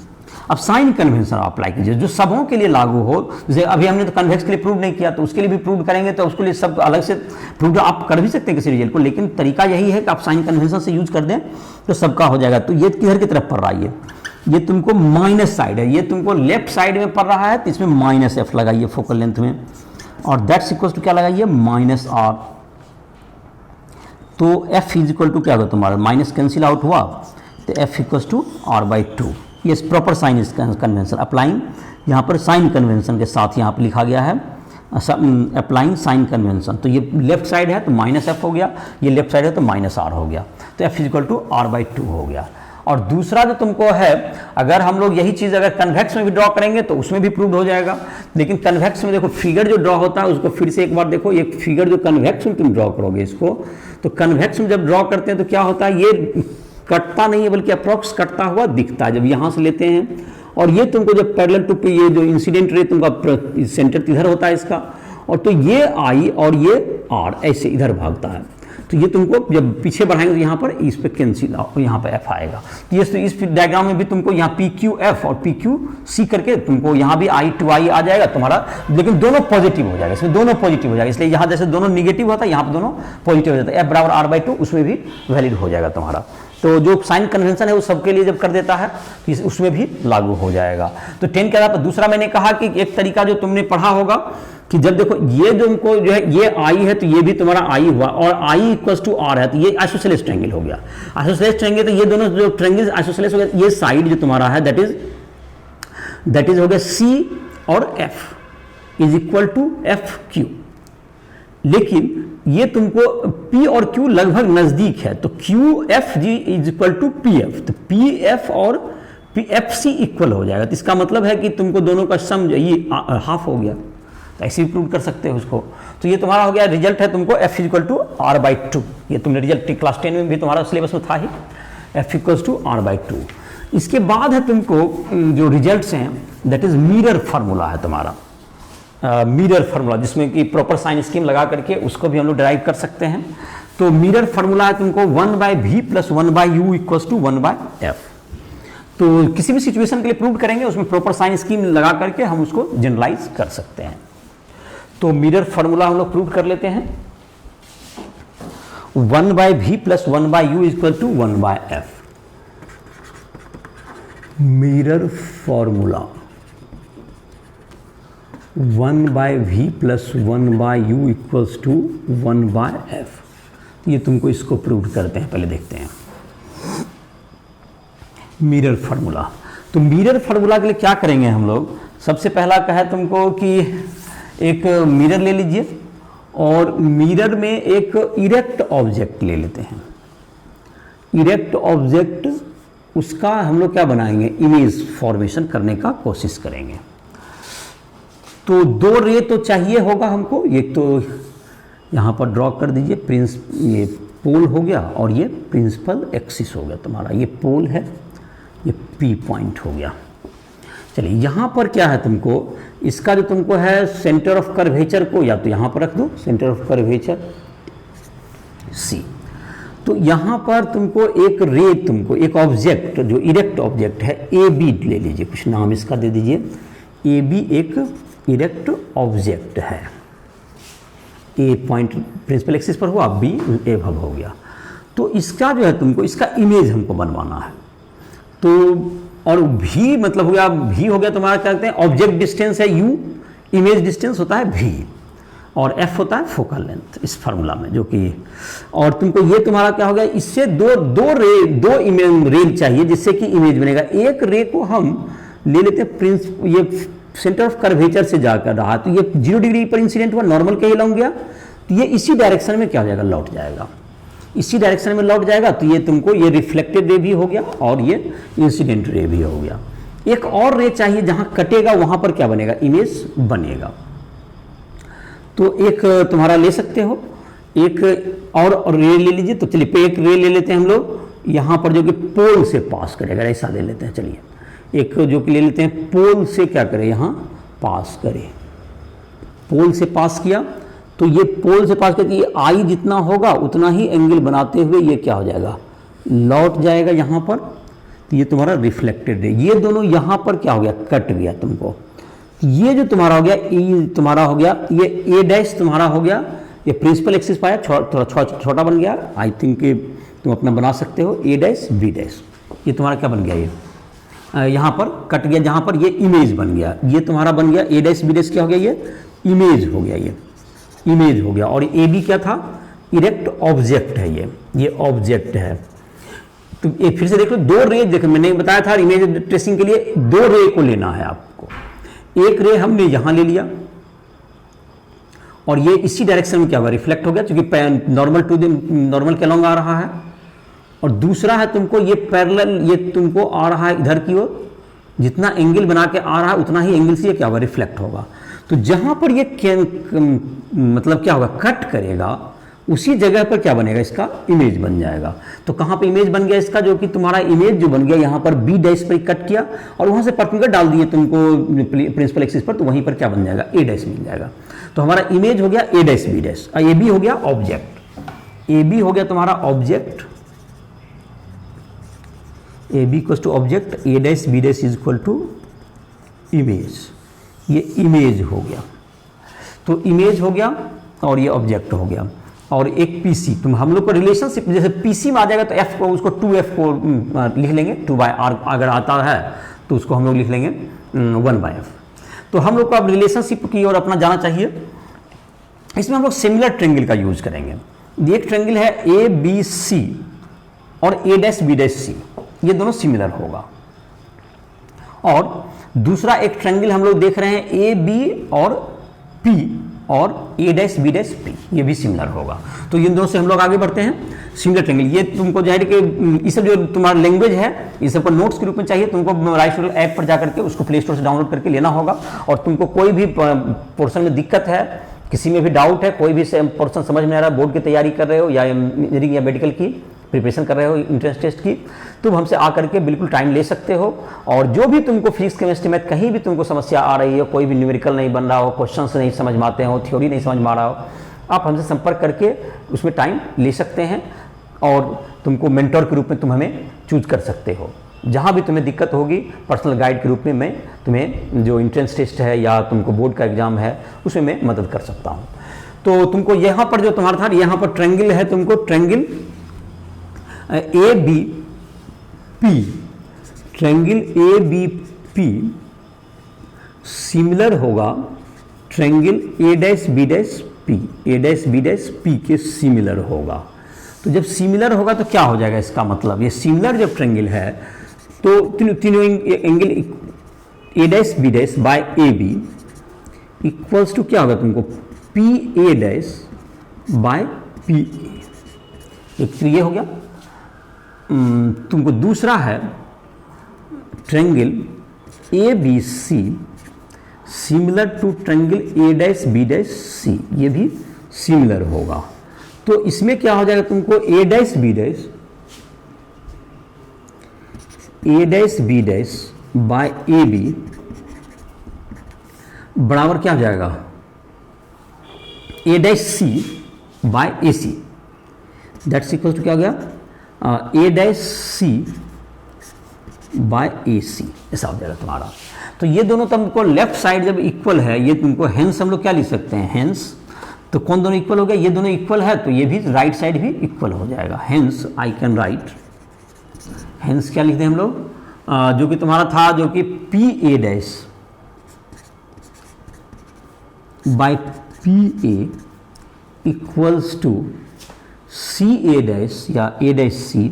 अब साइन कन्वेंशन अप्लाई कीजिए जो सबों के लिए लागू हो, जैसे अभी हमने तो कन्वेक्स के लिए प्रूव नहीं किया, तो उसके लिए भी प्रूव करेंगे, तो उसके लिए सब अलग से प्रूव आप कर भी सकते हैं किसी रिजल्ट को, लेकिन तरीका यही है कि आप साइन कन्वेंशन से यूज कर दें तो सबका हो जाएगा। तो ये किधर की तरफ पड़ रहा है, ये तुमको माइनस साइड है, ये तुमको लेफ्ट साइड में पड़ रहा है, तो इसमें माइनस एफ लगाइए फोकल लेंथ में, और दैट्स इक्वल टू क्या लगाइए, माइनस आर। तो एफ इज इक्वल टू क्या होगा तुम्हारा, माइनस कैंसिल आउट हुआ, तो F equal to R by 2। ये प्रॉपर साइन कन्वेंशन अप्लाइंग, यहाँ पर साइन कन्वेंशन के साथ यहाँ पर लिखा गया है अप्लाइंग साइन कन्वेंशन। तो ये लेफ्ट साइड है तो माइनस एफ हो गया, ये लेफ्ट साइड है तो माइनस आर हो गया, तो F is equal to R by 2 हो गया। और दूसरा जो तुमको है, अगर हम लोग यही चीज़ अगर कन्वेक्स में भी ड्रॉ करेंगे तो उसमें भी प्रूव हो जाएगा, लेकिन कन्वेक्स में देखो फिगर जो ड्रॉ होता है उसको फिर से एक बार देखो, ये फिगर जो कन्वेक्स में तुम ड्रॉ करोगे इसको, तो कन्वेक्स में जब ड्रॉ करते हैं तो क्या होता है, ये कटता नहीं है बल्कि अप्रॉक्स कटता हुआ दिखता है जब यहाँ से लेते हैं, और ये तुमको जब पैरेलल टू पे ये जो इंसिडेंट रे तुमका सेंटर इधर होता है इसका, और तो ये आई और ये आर ऐसे इधर भागता है। तो ये तुमको जब पीछे बढ़ाएंगे तो यहाँ पर इस पे कैंसिल, यहाँ पर एफ आएगा। तो ये इस डायग्राम में भी तुमको यहाँ पी क्यू एफ और पी क्यू सी करके तुमको यहाँ भी आई टू आई आ जाएगा तुम्हारा, लेकिन दोनों पॉजिटिव हो जाएगा, इसमें दोनों पॉजिटिव हो जाएगा। इसलिए यहाँ जैसे दोनों निगेटिव होता है, यहाँ पर दोनों पॉजिटिव हो जाता है। एफ बराबर आर बाई टू, उसमें भी वैलिड हो जाएगा तुम्हारा। तो जो साइन कन्वेंशन है वो सबके लिए जब कर देता है तो उसमें भी लागू हो जाएगा। तो 10 के आधार पर दूसरा मैंने कहा कि एक तरीका जो तुमने पढ़ा होगा कि जब देखो ये जो उनको जो है ये आई है तो ये भी तुम्हारा आई हुआ और आई इक्वल्स टू आर है, तो ये आइसोसेलेस ट्रायंगल हो गया। आइसोसेलेस ट्रायंगल तो ये दोनों जो ट्रायंगल आइसोसेलेस हो गया, ये साइड जो तुम्हारा है दैट इज हो गया सी और F is equal to F Q. लेकिन ये तुमको P और Q लगभग नजदीक है, तो QFG is equal to PF, तो PF और PFC इक्वल हो जाएगा। तो इसका मतलब है कि तुमको दोनों का सम ये हाफ हो गया, तो ऐसे भी प्रूव कर सकते हो उसको। तो ये तुम्हारा हो गया रिजल्ट है तुमको F equal to R by two. ये तुमने रिजल्ट क्लास 10 में भी तुम्हारा सिलेबस में था ही, F equal to R by two. इसके बाद है तुमको जो रिजल्ट्स हैं दैट इज मिरर फार्मूला है तुम्हारा, मिरर फार्मूला, जिसमें कि प्रॉपर साइन स्कीम लगा करके उसको भी हम लोग डिराइव कर सकते हैं। तो मिरर फार्मूला है तुमको 1/v plus 1/u equals to 1/f। तो किसी भी सिचुएशन के लिए प्रूव करेंगे उसमें प्रॉपर साइन स्कीम लगा करके हम उसको जनरलाइज कर सकते हैं। तो मिरर फार्मूला हम लोग प्रूव कर लेते हैं। 1/v plus 1/u equal to 1/f। Mirror formula 1/v plus 1/u equals to 1/f। ये तुमको इसको प्रूव करते हैं, पहले देखते हैं मिरर फार्मूला। तो मिरर फार्मूला के लिए क्या करेंगे हम लोग, सबसे पहला कहा है तुमको कि एक मिरर ले लीजिए और मिरर में एक इरेक्ट ऑब्जेक्ट ले लेते हैं। इरेक्ट ऑब्जेक्ट उसका हम लोग क्या बनाएंगे, इमेज फॉर्मेशन करने का कोशिश करेंगे। तो दो रे तो चाहिए होगा हमको, एक तो यहाँ पर ड्रॉ कर दीजिए, ये पोल हो गया और ये प्रिंसिपल एक्सिस हो गया तुम्हारा, ये पोल है, ये पी पॉइंट हो गया। चलिए यहाँ पर क्या है तुमको, इसका जो तुमको है सेंटर ऑफ कर्वेचर को या तो यहाँ पर रख दो, सेंटर ऑफ कर्वेचर सी। तो यहाँ पर तुमको एक रे, तुमको एक ऑब्जेक्ट जो इरेक्ट ऑब्जेक्ट है ए बी ले लीजिए, कुछ नाम इसका दे दीजिए। ए बी एक इरेक्ट ऑब्जेक्ट है, ए पॉइंट प्रिंसिपल एक्सिस पर हुआ, बी ए भव हो गया। तो इसका जो है तुमको इसका इमेज हमको बनवाना है। तो और भी मतलब हो गया, भी हो गया तुम्हारा क्या कहते हैं, ऑब्जेक्ट डिस्टेंस है u, इमेज डिस्टेंस होता है v और f होता है फोकल लेंथ इस फार्मूला में, जो कि और तुमको ये तुम्हारा क्या हो गया, इससे दो इमेज रे चाहिए जिससे कि इमेज बनेगा। एक रे को हम ले लेते हैं ये सेंटर ऑफ कर्वेचर से जाकर रहा, तो ये 0 डिग्री पर इंसिडेंट हुआ, नॉर्मल के ही लौट गया, तो ये इसी डायरेक्शन में क्या हो जाएगा, लौट जाएगा, इसी डायरेक्शन में लौट जाएगा। तो ये तुमको ये रिफ्लेक्टेड रे भी हो गया और ये इंसिडेंट रे भी हो गया। एक और रे चाहिए जहां कटेगा वहां पर क्या बनेगा, इमेज बनेगा। तो एक तुम्हारा ले सकते हो, एक और रे ले लीजिए। तो चलिए एक रे ले लेते हैं हम लोग यहाँ पर जो कि पोल से पास करेगा, ऐसा ले लेते हैं। चलिए एक जो कि ले लेते हैं पोल से क्या करे, यहाँ पास करे, पोल से पास किया तो ये पोल से पास करके ये आई जितना होगा उतना ही एंगल बनाते हुए ये क्या हो जाएगा, लौट जाएगा यहाँ पर। तो ये तुम्हारा रिफ्लेक्टेड रे, ये दोनों यहाँ पर क्या हो गया, कट गया तुमको। ये जो तुम्हारा हो गया ए तुम्हारा हो गया, ये ए डैश तुम्हारा हो गया, ये प्रिंसिपल एक्सिस पाया थोड़ा छोटा बन गया। आई थिंक तुम अपना बना सकते हो, ए डैश बी डैश, ये तुम्हारा क्या बन गया, ये यहाँ पर कट गया, जहाँ पर ये इमेज बन गया, ये तुम्हारा बन गया ए डैश बी डैश क्या हो गया, ये इमेज हो गया, ये इमेज हो गया। और ए बी क्या था, इरेक्ट ऑब्जेक्ट है, ये ऑब्जेक्ट है। तो एक फिर से देखो, दो रे देखो मैंने बताया था इमेज ट्रेसिंग के लिए दो रे को लेना है आपको। एक रे हमने यहां ले लिया और ये इसी डायरेक्शन में क्या हुआ, रिफ्लेक्ट हो गया क्योंकि नॉर्मल के अलॉन्ग आ रहा है। और दूसरा है तुमको ये पैरेलल, ये तुमको आ रहा है इधर की ओर, जितना एंगल बना के आ रहा है उतना ही एंगल से ये क्या होगा, रिफ्लेक्ट होगा। तो जहां पर ये मतलब क्या होगा, कट करेगा, उसी जगह पर क्या बनेगा, इसका इमेज बन जाएगा। तो कहां पे इमेज बन गया इसका, जो कि तुम्हारा इमेज जो बन गया यहां पर बी डैश पर कट किया और वहां से परपेंडिकुलर डाल दिए तुमको प्रिंसिपल एक्सिस पर, तो वहीं पर क्या बन जाएगा, ए डैश मिल जाएगा। तो हमारा इमेज हो गया A dash B dash, A B हो गया ऑब्जेक्ट, ए बी हो गया तुम्हारा object, A B equal to object, A dash B dash is equal to image, ये इमेज हो गया। तो इमेज हो गया और ये ऑब्जेक्ट हो गया, और एक पीसी, तुम हम लोग को रिलेशनशिप जैसे पीसी में आ जाएगा तो एफ को, उसको 2f को लिख लेंगे, 2/r अगर आता है तो उसको हम लोग लिख लेंगे 1/f। तो हम लोग को अब रिलेशनशिप की ओर अपना जाना चाहिए। इसमें हम लोग सिमिलर ट्रेंगल का यूज करेंगे। एक ट्रेंगल है ए बी सी और ए डैश बी डैश सी, ये दोनों सिमिलर होगा। और दूसरा एक ट्रेंगल हम लोग देख रहे हैं ए बी और पी और ए डैश बी डैश पी, ये भी सिमिलर होगा। तो इन दोनों से हम लोग आगे बढ़ते हैं। सिमिलर ट्रेंगल, ये तुमको जाहिर कि इस जो तुम्हारा लैंग्वेज है इस सबको नोट्स के रूप में चाहिए, तुमको राइट ऐप पर जाकर के उसको प्ले स्टोर से डाउनलोड करके लेना होगा। और तुमको कोई भी पोर्शन में दिक्कत है, किसी में भी डाउट है, कोई भी पोर्शन समझ में आ रहा है, बोर्ड की तैयारी कर रहे हो या इंजीनियरिंग या मेडिकल की प्रिपरेशन कर रहे हो, इंट्रेंस टेस्ट की, तुम हमसे आकर के बिल्कुल टाइम ले सकते हो। और जो भी तुमको फिजिक्स केमिस्ट्री में कहीं भी तुमको समस्या आ रही है, कोई भी न्यूमेरिकल नहीं बन रहा हो, क्वेश्चंस नहीं समझ में आते हो, थ्योरी नहीं समझ में आ रहा हो, आप हमसे संपर्क करके उसमें टाइम ले सकते हैं और तुमको मेंटर के रूप में तुम हमें चूज कर सकते हो। जहाँ भी तुम्हें दिक्कत होगी पर्सनल गाइड के रूप में मैं तुम्हें जो इंट्रेंस टेस्ट है या तुमको बोर्ड का एग्जाम है उसमें मैं मदद कर सकता हूँ। तो तुमको यहाँ पर जो तुम्हारा था, यहाँ पर ट्रेंगल है, तुमको triangle A B P, triangle A B P similar होगा triangle A dash B dash P, A dash B dash P के सिमिलर होगा। तो जब सिमिलर होगा तो क्या हो जाएगा, इसका मतलब ये सिमिलर जब ट्रेंगल है तो तीनों angle A dash B dash by A B equals to क्या होगा तुमको, P A dash by P A. एक तो ये हो गया। तुमको दूसरा है triangle A B C similar to triangle A dash B dash C, ये भी सिमिलर होगा। तो इसमें क्या हो जाएगा तुमको, A dash B dash, A dash B dash by A B बराबर क्या हो जाएगा, A dash C by A C, that's equal to क्या हो गया, A dash C by A सी, ऐसा हो जाएगा तुम्हारा। तो ये दोनों तुमको लेफ्ट साइड जब इक्वल है, ये तुमको हेंस हम लोग क्या लिख सकते हैं, हेंस, तो कौन दोनों इक्वल हो गया, ये दोनों इक्वल है तो ये भी राइट साइड भी इक्वल हो जाएगा। Hence I can write, hence क्या लिखते हैं हम लोग, जो कि तुम्हारा था जो कि P A dash by P A equals to C A dash या A dash C,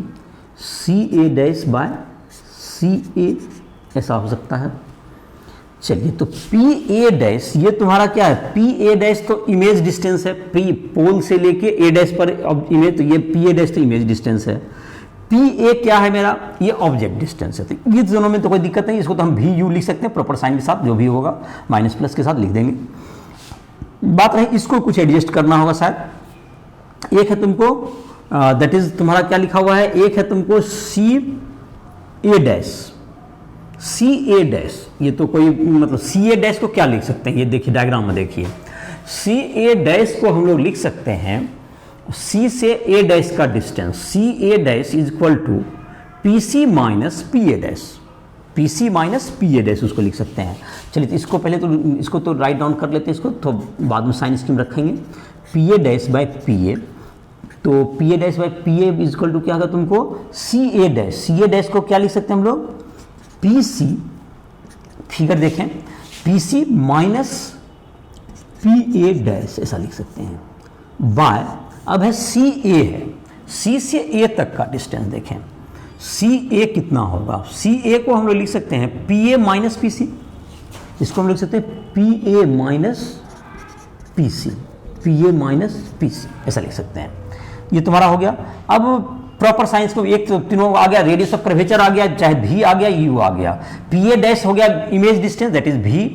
C A dash by C A, ऐसा हो सकता है। चलिए, तो पी ए डैश ये तुम्हारा क्या है, पी ए डैश तो इमेज डिस्टेंस है, पी पोल से लेके ए डैश पर इमेज, तो ये पी ए डैश तो इमेज डिस्टेंस है। पी ए क्या है मेरा, ये ऑब्जेक्ट डिस्टेंस है। तो ये दोनों में तो कोई दिक्कत नहीं, इसको तो हम भी यू लिख सकते हैं प्रॉपर साइन के साथ, जो भी होगा माइनस प्लस के साथ लिख देंगे। बात रही इसको कुछ एडजस्ट करना होगा शायद। एक है तुमको दैट इज तुम्हारा क्या लिखा हुआ है, एक है तुमको सी A dash, C A dash, ये तो कोई मतलब सी ए डैश को क्या लिख सकते हैं, ये देखिए डायग्राम में देखिए, सी ए डैश को हम लोग लिख सकते हैं सी से ए डैश का distance, C A dash is equal to P C minus P A dash, P C minus P A dash उसको लिख सकते हैं। चलिए, तो इसको पहले तो इसको तो राइट डाउन कर लेते हैं, इसको तो बाद में साइन स्कीम रखेंगे। P A dash by P A, तो P A dash by P A is equal to क्या होगा तुमको, सी A dash, C A dash को क्या लिख सकते हैं हम लोग, पी सी, फिगर देखें, P C minus P A dash ऐसा लिख सकते हैं, बाय अब है सी ए है, सी से ए तक का डिस्टेंस देखें, सी ए कितना होगा, सी ए को हम लोग लिख सकते हैं P A minus P C, इसको हम लिख सकते हैं P A minus P C, P A minus P C ऐसा लिख सकते हैं। ये तुम्हारा हो गया। अब प्रॉपर साइंस को एक तो तीनों आ गया, रेडियस ऑफ कर्वेचर आ गया, चाहे भी आ गया, यू आ गया, पी ए डैश हो गया इमेज डिस्टेंस दैट इज भी,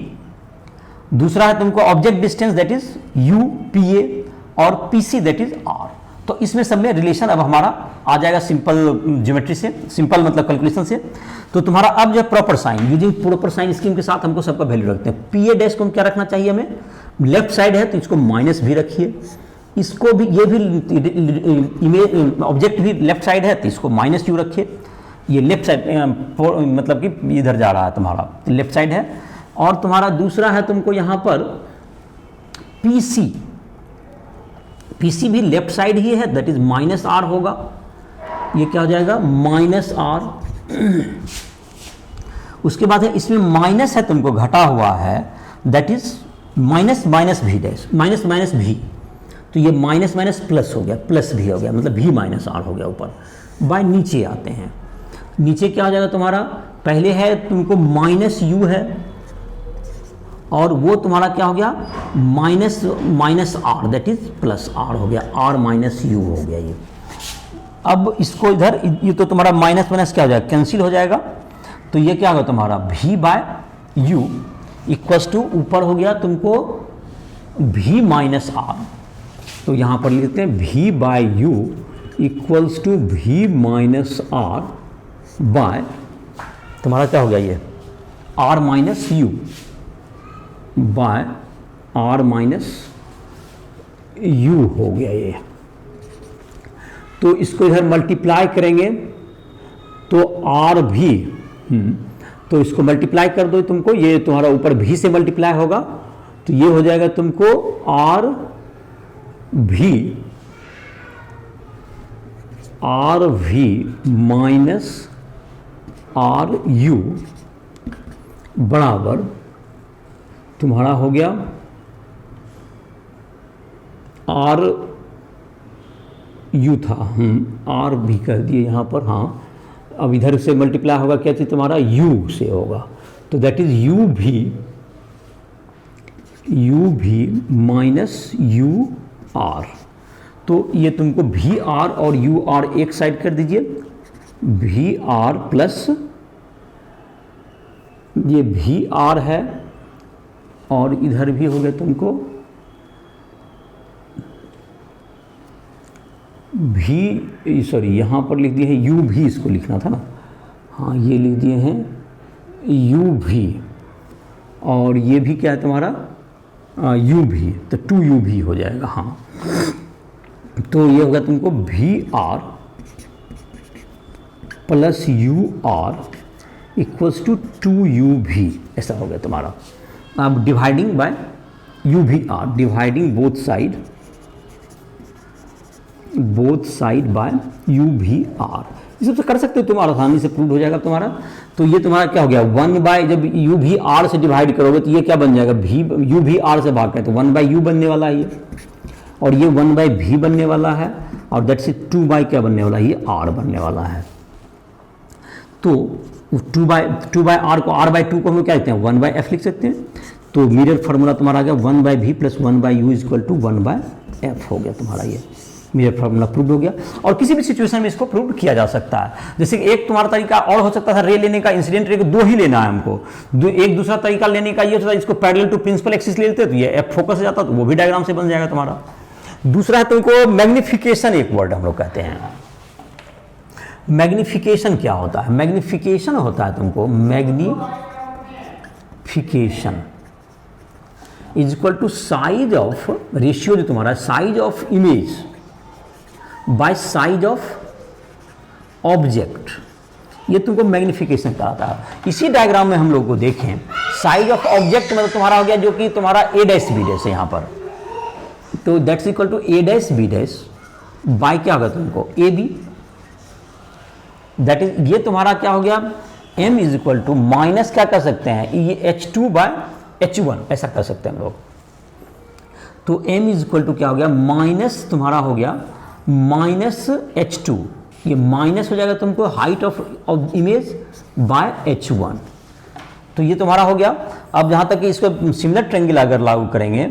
दूसरा है तुमको object distance that is u P A, और P C that is R. तो इसमें सब में रिलेशन अब हमारा आ जाएगा सिंपल ज्योमेट्री से, सिंपल मतलब कैलकुलेशन से। तो तुम्हारा अब जो proper sign using proper sign scheme के साथ हमको सबका वैल्यू रखते हैं। पी ए डैश को हम क्या रखना चाहिए, हमें लेफ्ट साइड है तो इसको माइनस भी रखिए, इसको भी, ये भी इमेज ऑब्जेक्ट भी लेफ्ट साइड है, तो इसको माइनस यू रखिए, ये लेफ्ट साइड मतलब कि इधर जा रहा है तुम्हारा, तो लेफ्ट साइड है। और तुम्हारा दूसरा है तुमको यहाँ पर पीसी, पीसी भी लेफ्ट साइड ही है, दैट इज माइनस आर होगा, ये क्या हो जाएगा माइनस आर। उसके बाद है इसमें माइनस है तुमको घटा हुआ है, दैट इज माइनस माइनस भी डैश, माइनस माइनस भी, तो ये माइनस माइनस प्लस हो गया, प्लस भी हो गया, मतलब भी माइनस आर हो गया ऊपर। बाय नीचे आते हैं, नीचे क्या हो जाएगा तुम्हारा, पहले है तुमको माइनस यू है, और वो तुम्हारा क्या हो गया minus minus R, that is plus R हो गया, आर माइनस यू हो गया ये। अब इसको इधर, ये तो तुम्हारा माइनस माइनस क्या हो जाएगा, कैंसिल हो जाएगा, तो ये क्या होगा तुम्हारा v by U equals to, ऊपर हो गया तुमको v माइनस आर, तो यहाँ पर लिखते हैं v by U equals to v minus R by तुम्हारा क्या हो गया ये r minus U by r minus U हो गया ये। तो इसको इधर मल्टीप्लाई करेंगे तो r भी, तो इसको मल्टीप्लाई कर दो तुमको, ये तुम्हारा ऊपर भी से मल्टीप्लाई होगा, तो ये हो जाएगा तुमको r भी माइनस आर यू बराबर तुम्हारा हो गया आर यू था, आर भी कर दिए यहाँ पर, हाँ अब इधर से मल्टीप्लाई होगा क्या चीज़ तुम्हारा u से होगा, तो दैट इज u भी माइनस यू आर, तो ये तुमको भी आर और यू आर एक साइड कर दीजिए, भी आर प्लस ये भी आर है, और इधर भी हो गया तुमको भी, सॉरी यहाँ पर लिख दिए हैं यू भी, इसको लिखना था ना, हाँ ये लिख दिए हैं यू भी, और ये भी क्या है तुम्हारा यू भी, तो 2u भी हो जाएगा, हाँ तो ये होगा तुमको भी R plus U R equals to 2u भी, ऐसा हो गया तुम्हारा। अब डिवाइडिंग बाय यू भी R, dividing both side by U भी आर, ये सब कर सकते हो तुम, आसानी से प्रूव हो जाएगा तुम्हारा। तो ये तुम्हारा क्या हो गया 1 बाय, जब यू भी आर से डिवाइड करोगे तो ये क्या बन जाएगा, भी यू भी आर से भाग है तो 1 बाय यू बनने वाला है ये, और ये 1 बाय भी बनने वाला है, और दैट से 2 बाय क्या बनने वाला है, ये आर बनने वाला है। तो 2 बाय आर को, आर बाय 2 को हम क्या लिखते हैं 1 बाय एफ लिख सकते हैं, तो मिरर फार्मूला तुम्हारा आ गया 1 बाय भी plus 1 by U equal to 1 by F हो गया तुम्हारा, ये मिरर फार्मूला प्रूव हो गया। और किसी भी सिचुएशन में इसको प्रूव किया जा सकता है। जैसे कि एक तुम्हारा तरीका और हो सकता था रे लेने का, इंसिडेंट रे को 2 ही लेना है हमको, एक दूसरा तरीका लेने का ये होता है, इसको पैरेलल टू प्रिंसिपल एक्सिस ले लेते तो ये एफ फोकस हो जाता, तो वो भी डायग्राम से बन जाएगा तुम्हारा। दूसरा है तुमको मैग्निफिकेशन, एक वर्ड हम लोग कहते हैं। मैग्निफिकेशन क्या होता है, मैग्निफिकेशन होता है तुमको, magnification is equal to size of, ratio जो तुम्हारा size of image by size of object, ये तुमको मैग्निफिकेशन कहता है। इसी डायग्राम में हम लोग को देखें, साइज ऑफ ऑब्जेक्ट मतलब तुम्हारा हो गया जो कि तुम्हारा a डैश b डैश है यहाँ पर, तो that's equal to a dash b dash by क्या होगा तुमको a b, दैट इज, ये तुम्हारा क्या हो गया m is equal to minus क्या कर सकते हैं, ये h2 बाय h1 ऐसा कर सकते हैं हम लोग। तो m इज इक्वल टू क्या हो गया माइनस तुम्हारा हो गया माइनस h2, ये माइनस हो जाएगा तुमको height of image bye h1, तो ये तुम्हारा हो गया। अब जहाँ तक कि इसको सिमिलर ट्रायंगल अगर लागू करेंगे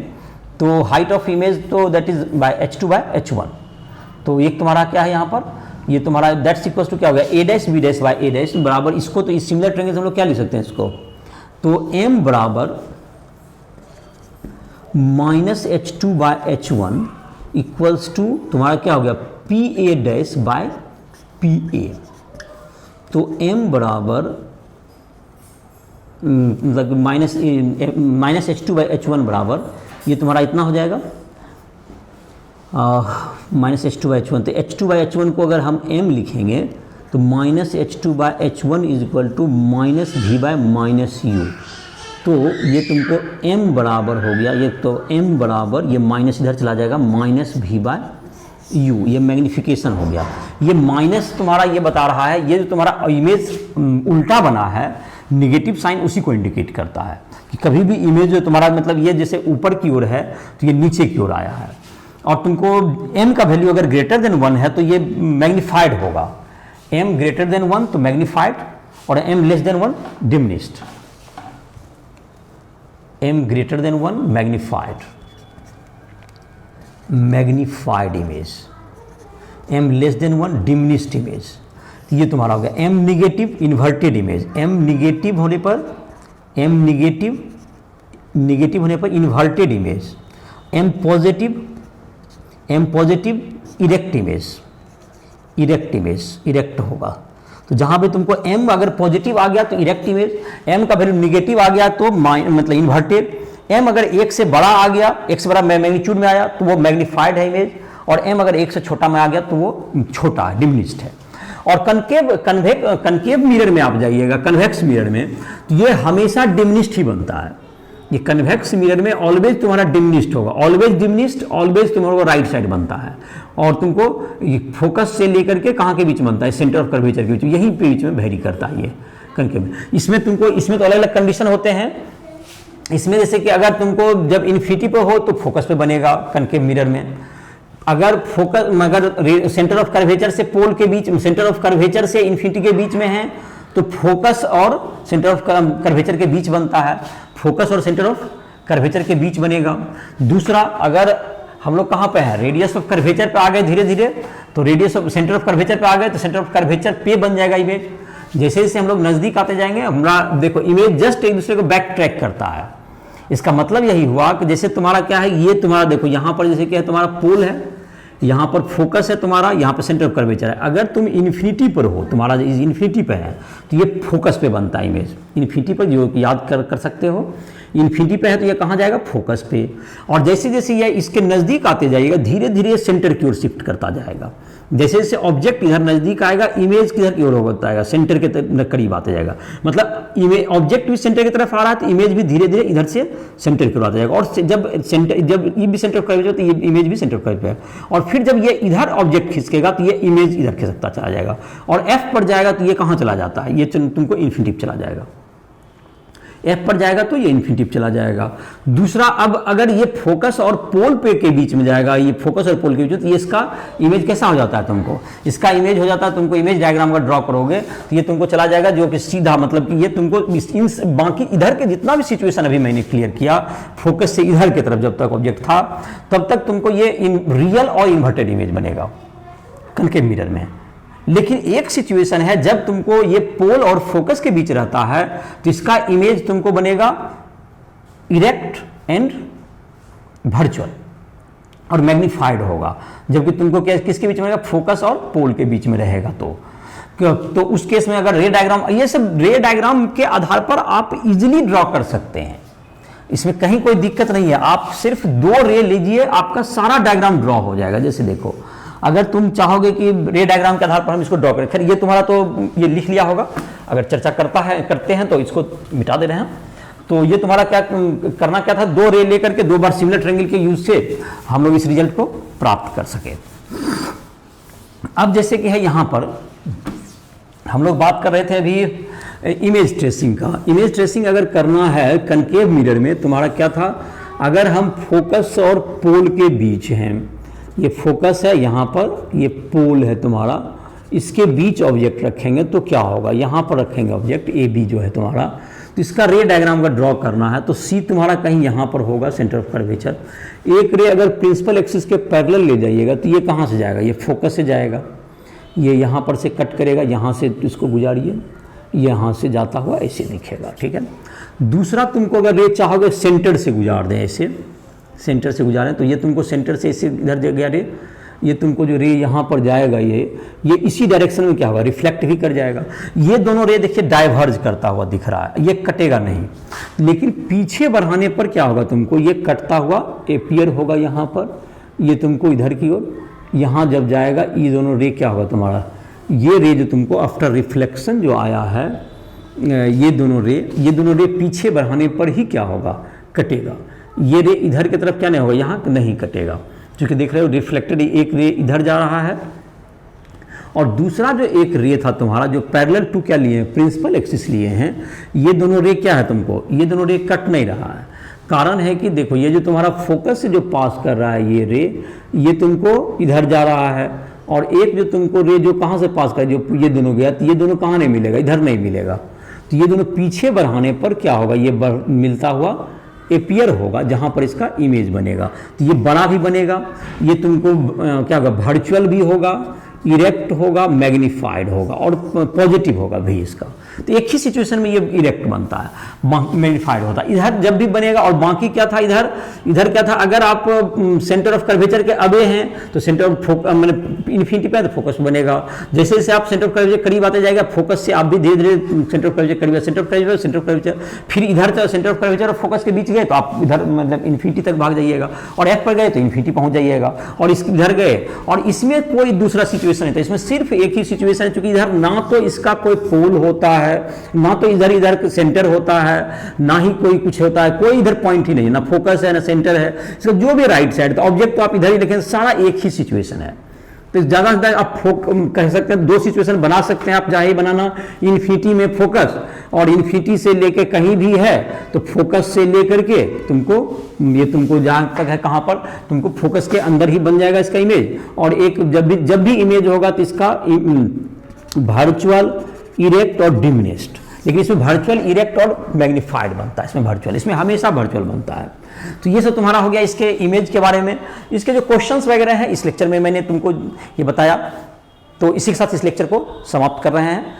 तो हाइट ऑफ इमेज तो that is by h2 by h1, तो एक तुम्हारा क्या है यहाँ पर, ये तुम्हारा दैट्स इक्वल्स टू क्या हो गया a dash b dash bye a dash बराबर इसको, तो इस सिमिलर ट्रायंगल से हम लोग क्या लिख सकते हैं इसको, तो m बराबर minus h2 by h1 equals to तुम्हारा क्या हो गया pa डैश बाय pa, तो m बराबर मतलब माइनस h2 बाई h1 बराबर ये तुम्हारा इतना हो जाएगा माइनस H2/H1, तो H2/H1 को अगर हम m लिखेंगे तो minus H2/H1 is equal to minus V/-U। तो ये तुमको m बराबर हो गया, ये तो m बराबर, ये माइनस इधर चला जाएगा, माइनस V/U, ये मैग्नीफिकेशन हो गया। ये माइनस तुम्हारा ये बता रहा है, ये जो तुम्हारा इमेज उल्टा बना है, निगेटिव साइन उसी को इंडिकेट करता है कि कभी भी इमेज जो तुम्हारा मतलब ये जैसे ऊपर की ओर है तो ये नीचे की ओर आया है। और तुमको m का वैल्यू अगर ग्रेटर देन 1 है तो ये मैग्नीफाइड होगा, m ग्रेटर देन 1 तो मैग्नीफाइड और m less than 1 diminished. m greater than 1 magnified image, m less than 1 diminished image. तो ये तुम्हारा हो गया m negative inverted image, m negative होने पर, m निगेटिव होने पर inverted image, m positive erect image, erect होगा। तो जहां पे तुमको m अगर पॉजिटिव आ गया तो इरेक्ट इमेज, m का वैल्यू निगेटिव आ गया तो मतलब इन्वर्टेड, m अगर 1 से बड़ा आ गया, 1 से बड़ा मैग्नीट्यूड में आया तो वो मैग्नीफाइड है इमेज, और m अगर 1 से छोटा में आ गया तो वो छोटा है, डिमिनिश्ड है। और कनकेव मिरर में आप जाइएगा, कन्वेक्स मिरर में, तो ये हमेशा डिमिनिश्ड ही बनता है। ये कन्वेक्स मिरर में ऑलवेज तुम्हारा डिमिनिश्ड होगा, ऑलवेज डिमिनिश्ड, ऑलवेज तुम्हारा राइट साइड बनता है। और तुमको फोकस से लेकर के कहाँ के बीच बनता है, सेंटर ऑफ कर्वेचर के बीच, यही पे बीच में वेरी करता है ये कनकेव में। इसमें तो अलग अलग कंडीशन होते हैं। इसमें जैसे कि अगर तुमको जब इन्फिनिटी पे हो तो फोकस पे बनेगा कनकेव मिरर में, अगर सेंटर ऑफ कर्वेचर से पोल के बीच, सेंटर ऑफ कर्वेचर से इन्फिनिटी के बीच में है तो फोकस और सेंटर ऑफ कर्वेचर के बीच बनता है, फोकस और सेंटर ऑफ कर्वेचर के बीच बनेगा। दूसरा, अगर हम लोग कहाँ पे हैं, रेडियस ऑफ कर्वेचर पे आ गए धीरे धीरे, तो radius of centre of curvature पे आ गए तो सेंटर ऑफ कर्वेचर पे बन जाएगा इमेज। जैसे जैसे हम लोग नजदीक आते जाएंगे, हमारा देखो इमेज जस्ट एक दूसरे को बैक ट्रैक करता है। इसका मतलब यही हुआ कि जैसे तुम्हारा क्या है, ये तुम्हारा देखो यहाँ पर जैसे क्या है, तुम्हारा पोल है, यहाँ पर फोकस है तुम्हारा, यहाँ पर सेंटर ऑफ कर्वेचर है। अगर तुम इन्फिनिटी पर हो, तुम्हारा इन्फिनिटी पे है तो ये फोकस पे बनता है इमेज, इन्फिनिटी पर जो याद कर सकते हो, इन्फिनिटी पे है तो ये कहाँ जाएगा, फोकस पे। और जैसे जैसे ये इसके नज़दीक आते जाइएगा धीरे धीरे सेंटर की ओर शिफ्ट करता जाएगा। जैसे जैसे ऑब्जेक्ट इधर नज़दीक आएगा, इमेज किधर की ओर होता है, सेंटर के करीब आते जाएगा। मतलब इमेज ऑब्जेक्ट भी सेंटर की तरफ आ रहा है तो इमेज भी धीरे धीरे इधर से सेंटर की ओर आता जाएगा। और जब ये भी सेंटर ऑफ कर्वेचर तो ये इमेज भी सेंटर ऑफ कर्वेचर है। और फिर जब ये इधर ऑब्जेक्ट खिसकेगा तो ये इमेज इधर खिसकता चला जाएगा। और एफ पर जाएगा तो ये कहाँ चला जाता है, ये तुमको इन्फिनिटी चला जाएगा। एफ पर जाएगा तो ये इन्फिनिटी चला जाएगा। दूसरा, अब अगर ये फोकस और पोल पे के बीच में जाएगा, ये फोकस और पोल के बीच, तो ये इसका इमेज कैसा हो जाता है, तुमको इसका इमेज हो जाता है, तुमको इमेज डायग्राम का ड्रॉ करोगे तो ये तुमको चला जाएगा जो कि सीधा, मतलब कि ये तुमको इन बाकी इधर के जितना भी सिचुएशन अभी मैंने क्लियर किया, फोकस से इधर की तरफ जब तक ऑब्जेक्ट था तब तक तुमको ये रियल और इन्वर्टेड इमेज बनेगा कनकेव मिरर में। लेकिन एक सिचुएशन है जब तुमको ये पोल और फोकस के बीच रहता है तो इसका इमेज तुमको बनेगा इरेक्ट एंड वर्चुअल और मैग्नीफाइड होगा। जबकि तुमको किसके बीच में रहेगा, फोकस और पोल के बीच में रहेगा। तो उस केस में अगर रे डायग्राम, ये सब रे डायग्राम के आधार पर आप इजीली ड्रॉ कर सकते हैं, इसमें कहीं कोई दिक्कत नहीं है। आप सिर्फ 2 रे लीजिए, आपका सारा डायग्राम ड्रॉ हो जाएगा। जैसे देखो, अगर तुम चाहोगे कि रे डायग्राम के आधार पर हम इसको ड्रॉ करें, खैर ये तुम्हारा तो ये लिख लिया होगा, अगर चर्चा करते हैं तो इसको मिटा दे रहे हैं। तो ये तुम्हारा क्या करना क्या था, 2 रे लेकर के 2 बार सिमिलर ट्रायंगल के यूज से हम लोग इस रिजल्ट को प्राप्त कर सके। अब जैसे कि है यहाँ पर हम लोग बात कर रहे थे अभी इमेज ट्रेसिंग का। इमेज ट्रेसिंग अगर करना है कनकेव मिरर में, तुम्हारा क्या था, अगर हम फोकस और पोल के बीच हैं, ये फोकस है यहाँ पर, ये पोल है तुम्हारा, इसके बीच ऑब्जेक्ट रखेंगे तो क्या होगा, यहाँ पर रखेंगे ऑब्जेक्ट ए बी जो है तुम्हारा, तो इसका रे डायग्राम का ड्रॉ करना है। तो सी तुम्हारा कहीं यहाँ पर होगा, सेंटर ऑफ कर्वेचर। एक रे अगर प्रिंसिपल एक्सिस के पैरेलल ले जाइएगा तो ये कहाँ से जाएगा, ये फोकस से जाएगा, ये यहाँ पर से कट करेगा, यहाँ से इसको गुजारिए, यहाँ से जाता हुआ ऐसे दिखेगा, ठीक है। दूसरा, तुमको अगर रे चाहोगे सेंटर से गुजार दें, ऐसे सेंटर से गुजारें तो ये तुमको सेंटर से इसे इधर दे गया रे, ये तुमको जो रे यहाँ पर जाएगा ये इसी डायरेक्शन में क्या होगा, रिफ्लेक्ट भी कर जाएगा। ये दोनों रे देखिए डाइवर्ज करता हुआ दिख रहा है, ये कटेगा नहीं, लेकिन पीछे बढ़ाने पर क्या होगा, तुमको ये कटता हुआ एपियर होगा यहाँ पर, ये तुमको इधर की ओर, यहाँ जब जाएगा ये दोनों रे क्या होगा तुम्हारा, ये रे जो तुमको आफ्टर रिफ्लेक्शन जो आया है, ये दोनों रे पीछे बढ़ाने पर ही क्या होगा, कटेगा। ये रे इधर की तरफ क्या नहीं होगा, यहाँ नहीं कटेगा, क्योंकि देख रहे हो रिफ्लेक्टेड एक रे इधर जा रहा है और दूसरा जो एक रे था तुम्हारा जो पैरेलल टू क्या लिए हैं, प्रिंसिपल एक्सिस लिए हैं, ये दोनों रे क्या है तुमको, ये दोनों रे कट नहीं रहा है। कारण है कि देखो ये जो तुम्हारा फोकस से जो पास कर रहा है ये रे, ये तुमको इधर जा रहा है और एक जो तुमको रे जो कहाँ से पास कर, जो ये दोनों गया, तो ये दोनों कहाँ नहीं मिलेगा, इधर नहीं मिलेगा। तो ये दोनों पीछे बढ़ाने पर क्या होगा, ये मिलता हुआ एपियर होगा जहाँ पर इसका इमेज बनेगा। तो ये बड़ा भी बनेगा, ये तुमको क्या होगा, वर्चुअल भी होगा, इरेक्ट होगा, मैग्नीफाइड होगा और पॉजिटिव होगा भी इसका। तो एक ही सिचुएशन में ये इरेक्ट बनता है, मैग्नीफाइड होता है। इधर जब भी बनेगा और बाकी क्या था, इधर क्या था, अगर आप सेंटर ऑफ कर्वेचर के अबे हैं तो सेंटर ऑफ मतलब इन्फिनिटी पे तो फोकस बनेगा। जैसे जैसे आप सेंटर ऑफ कर्वेचर करीब आते जाएगा, फोकस से आप भी धीरे धीरे सेंटर ऑफ कर्वेचर करीब, सेंटर ऑफ कर्वेचर फिर इधर सेंटर ऑफ कर्वेचर और फोकस के बीच गए तो आप इधर मतलब इन्फिनिटी तक भाग जाइएगा, और एफ पर गए तो इन्फिनिटी पहुंच जाइएगा, और इधर गए। और इसमें कोई दूसरा सिचुएशन नहीं था, इसमें सिर्फ एक ही सिचुएशन है, क्योंकि इधर ना तो इसका कोई पोल होता है, ना तो इधर सेंटर होता है, ना ही कोई कुछ होता है, कोई इधर पॉइंट ही नहीं है, ना फोकस है ना सेंटर है, इसका जो भी राइट साइड, तो ऑब्जेक्ट तो आप इधर ही देखें, सारा एक ही सिचुएशन है। तो ज़्यादा से ज़्यादा आप कह सकते हैं दो सिचुएशन बना सकते हैं आप, चाहे बनाना इन्फिनिटी में फोकस और इन्फिनिटी से लेके कहीं भी है तो फोकस से लेकर के तुमको जहाँ तक है कहाँ पर तुमको फोकस के अंदर ही बन जाएगा इसका इमेज। और एक जब भी इमेज होगा तो इसका वर्चुअल, इरेक्ट और डिमिनिश्ड, लेकिन इसमें वर्चुअल, इरेक्ट और मैग्नीफाइड बनता है, इसमें वर्चुअल, इसमें हमेशा वर्चुअल बनता है। तो ये सब तुम्हारा हो गया इसके इमेज के बारे में। इसके जो क्वेश्चंस वगैरह हैं इस लेक्चर में मैंने तुमको ये बताया, तो इसी के साथ इस लेक्चर को समाप्त कर रहे हैं।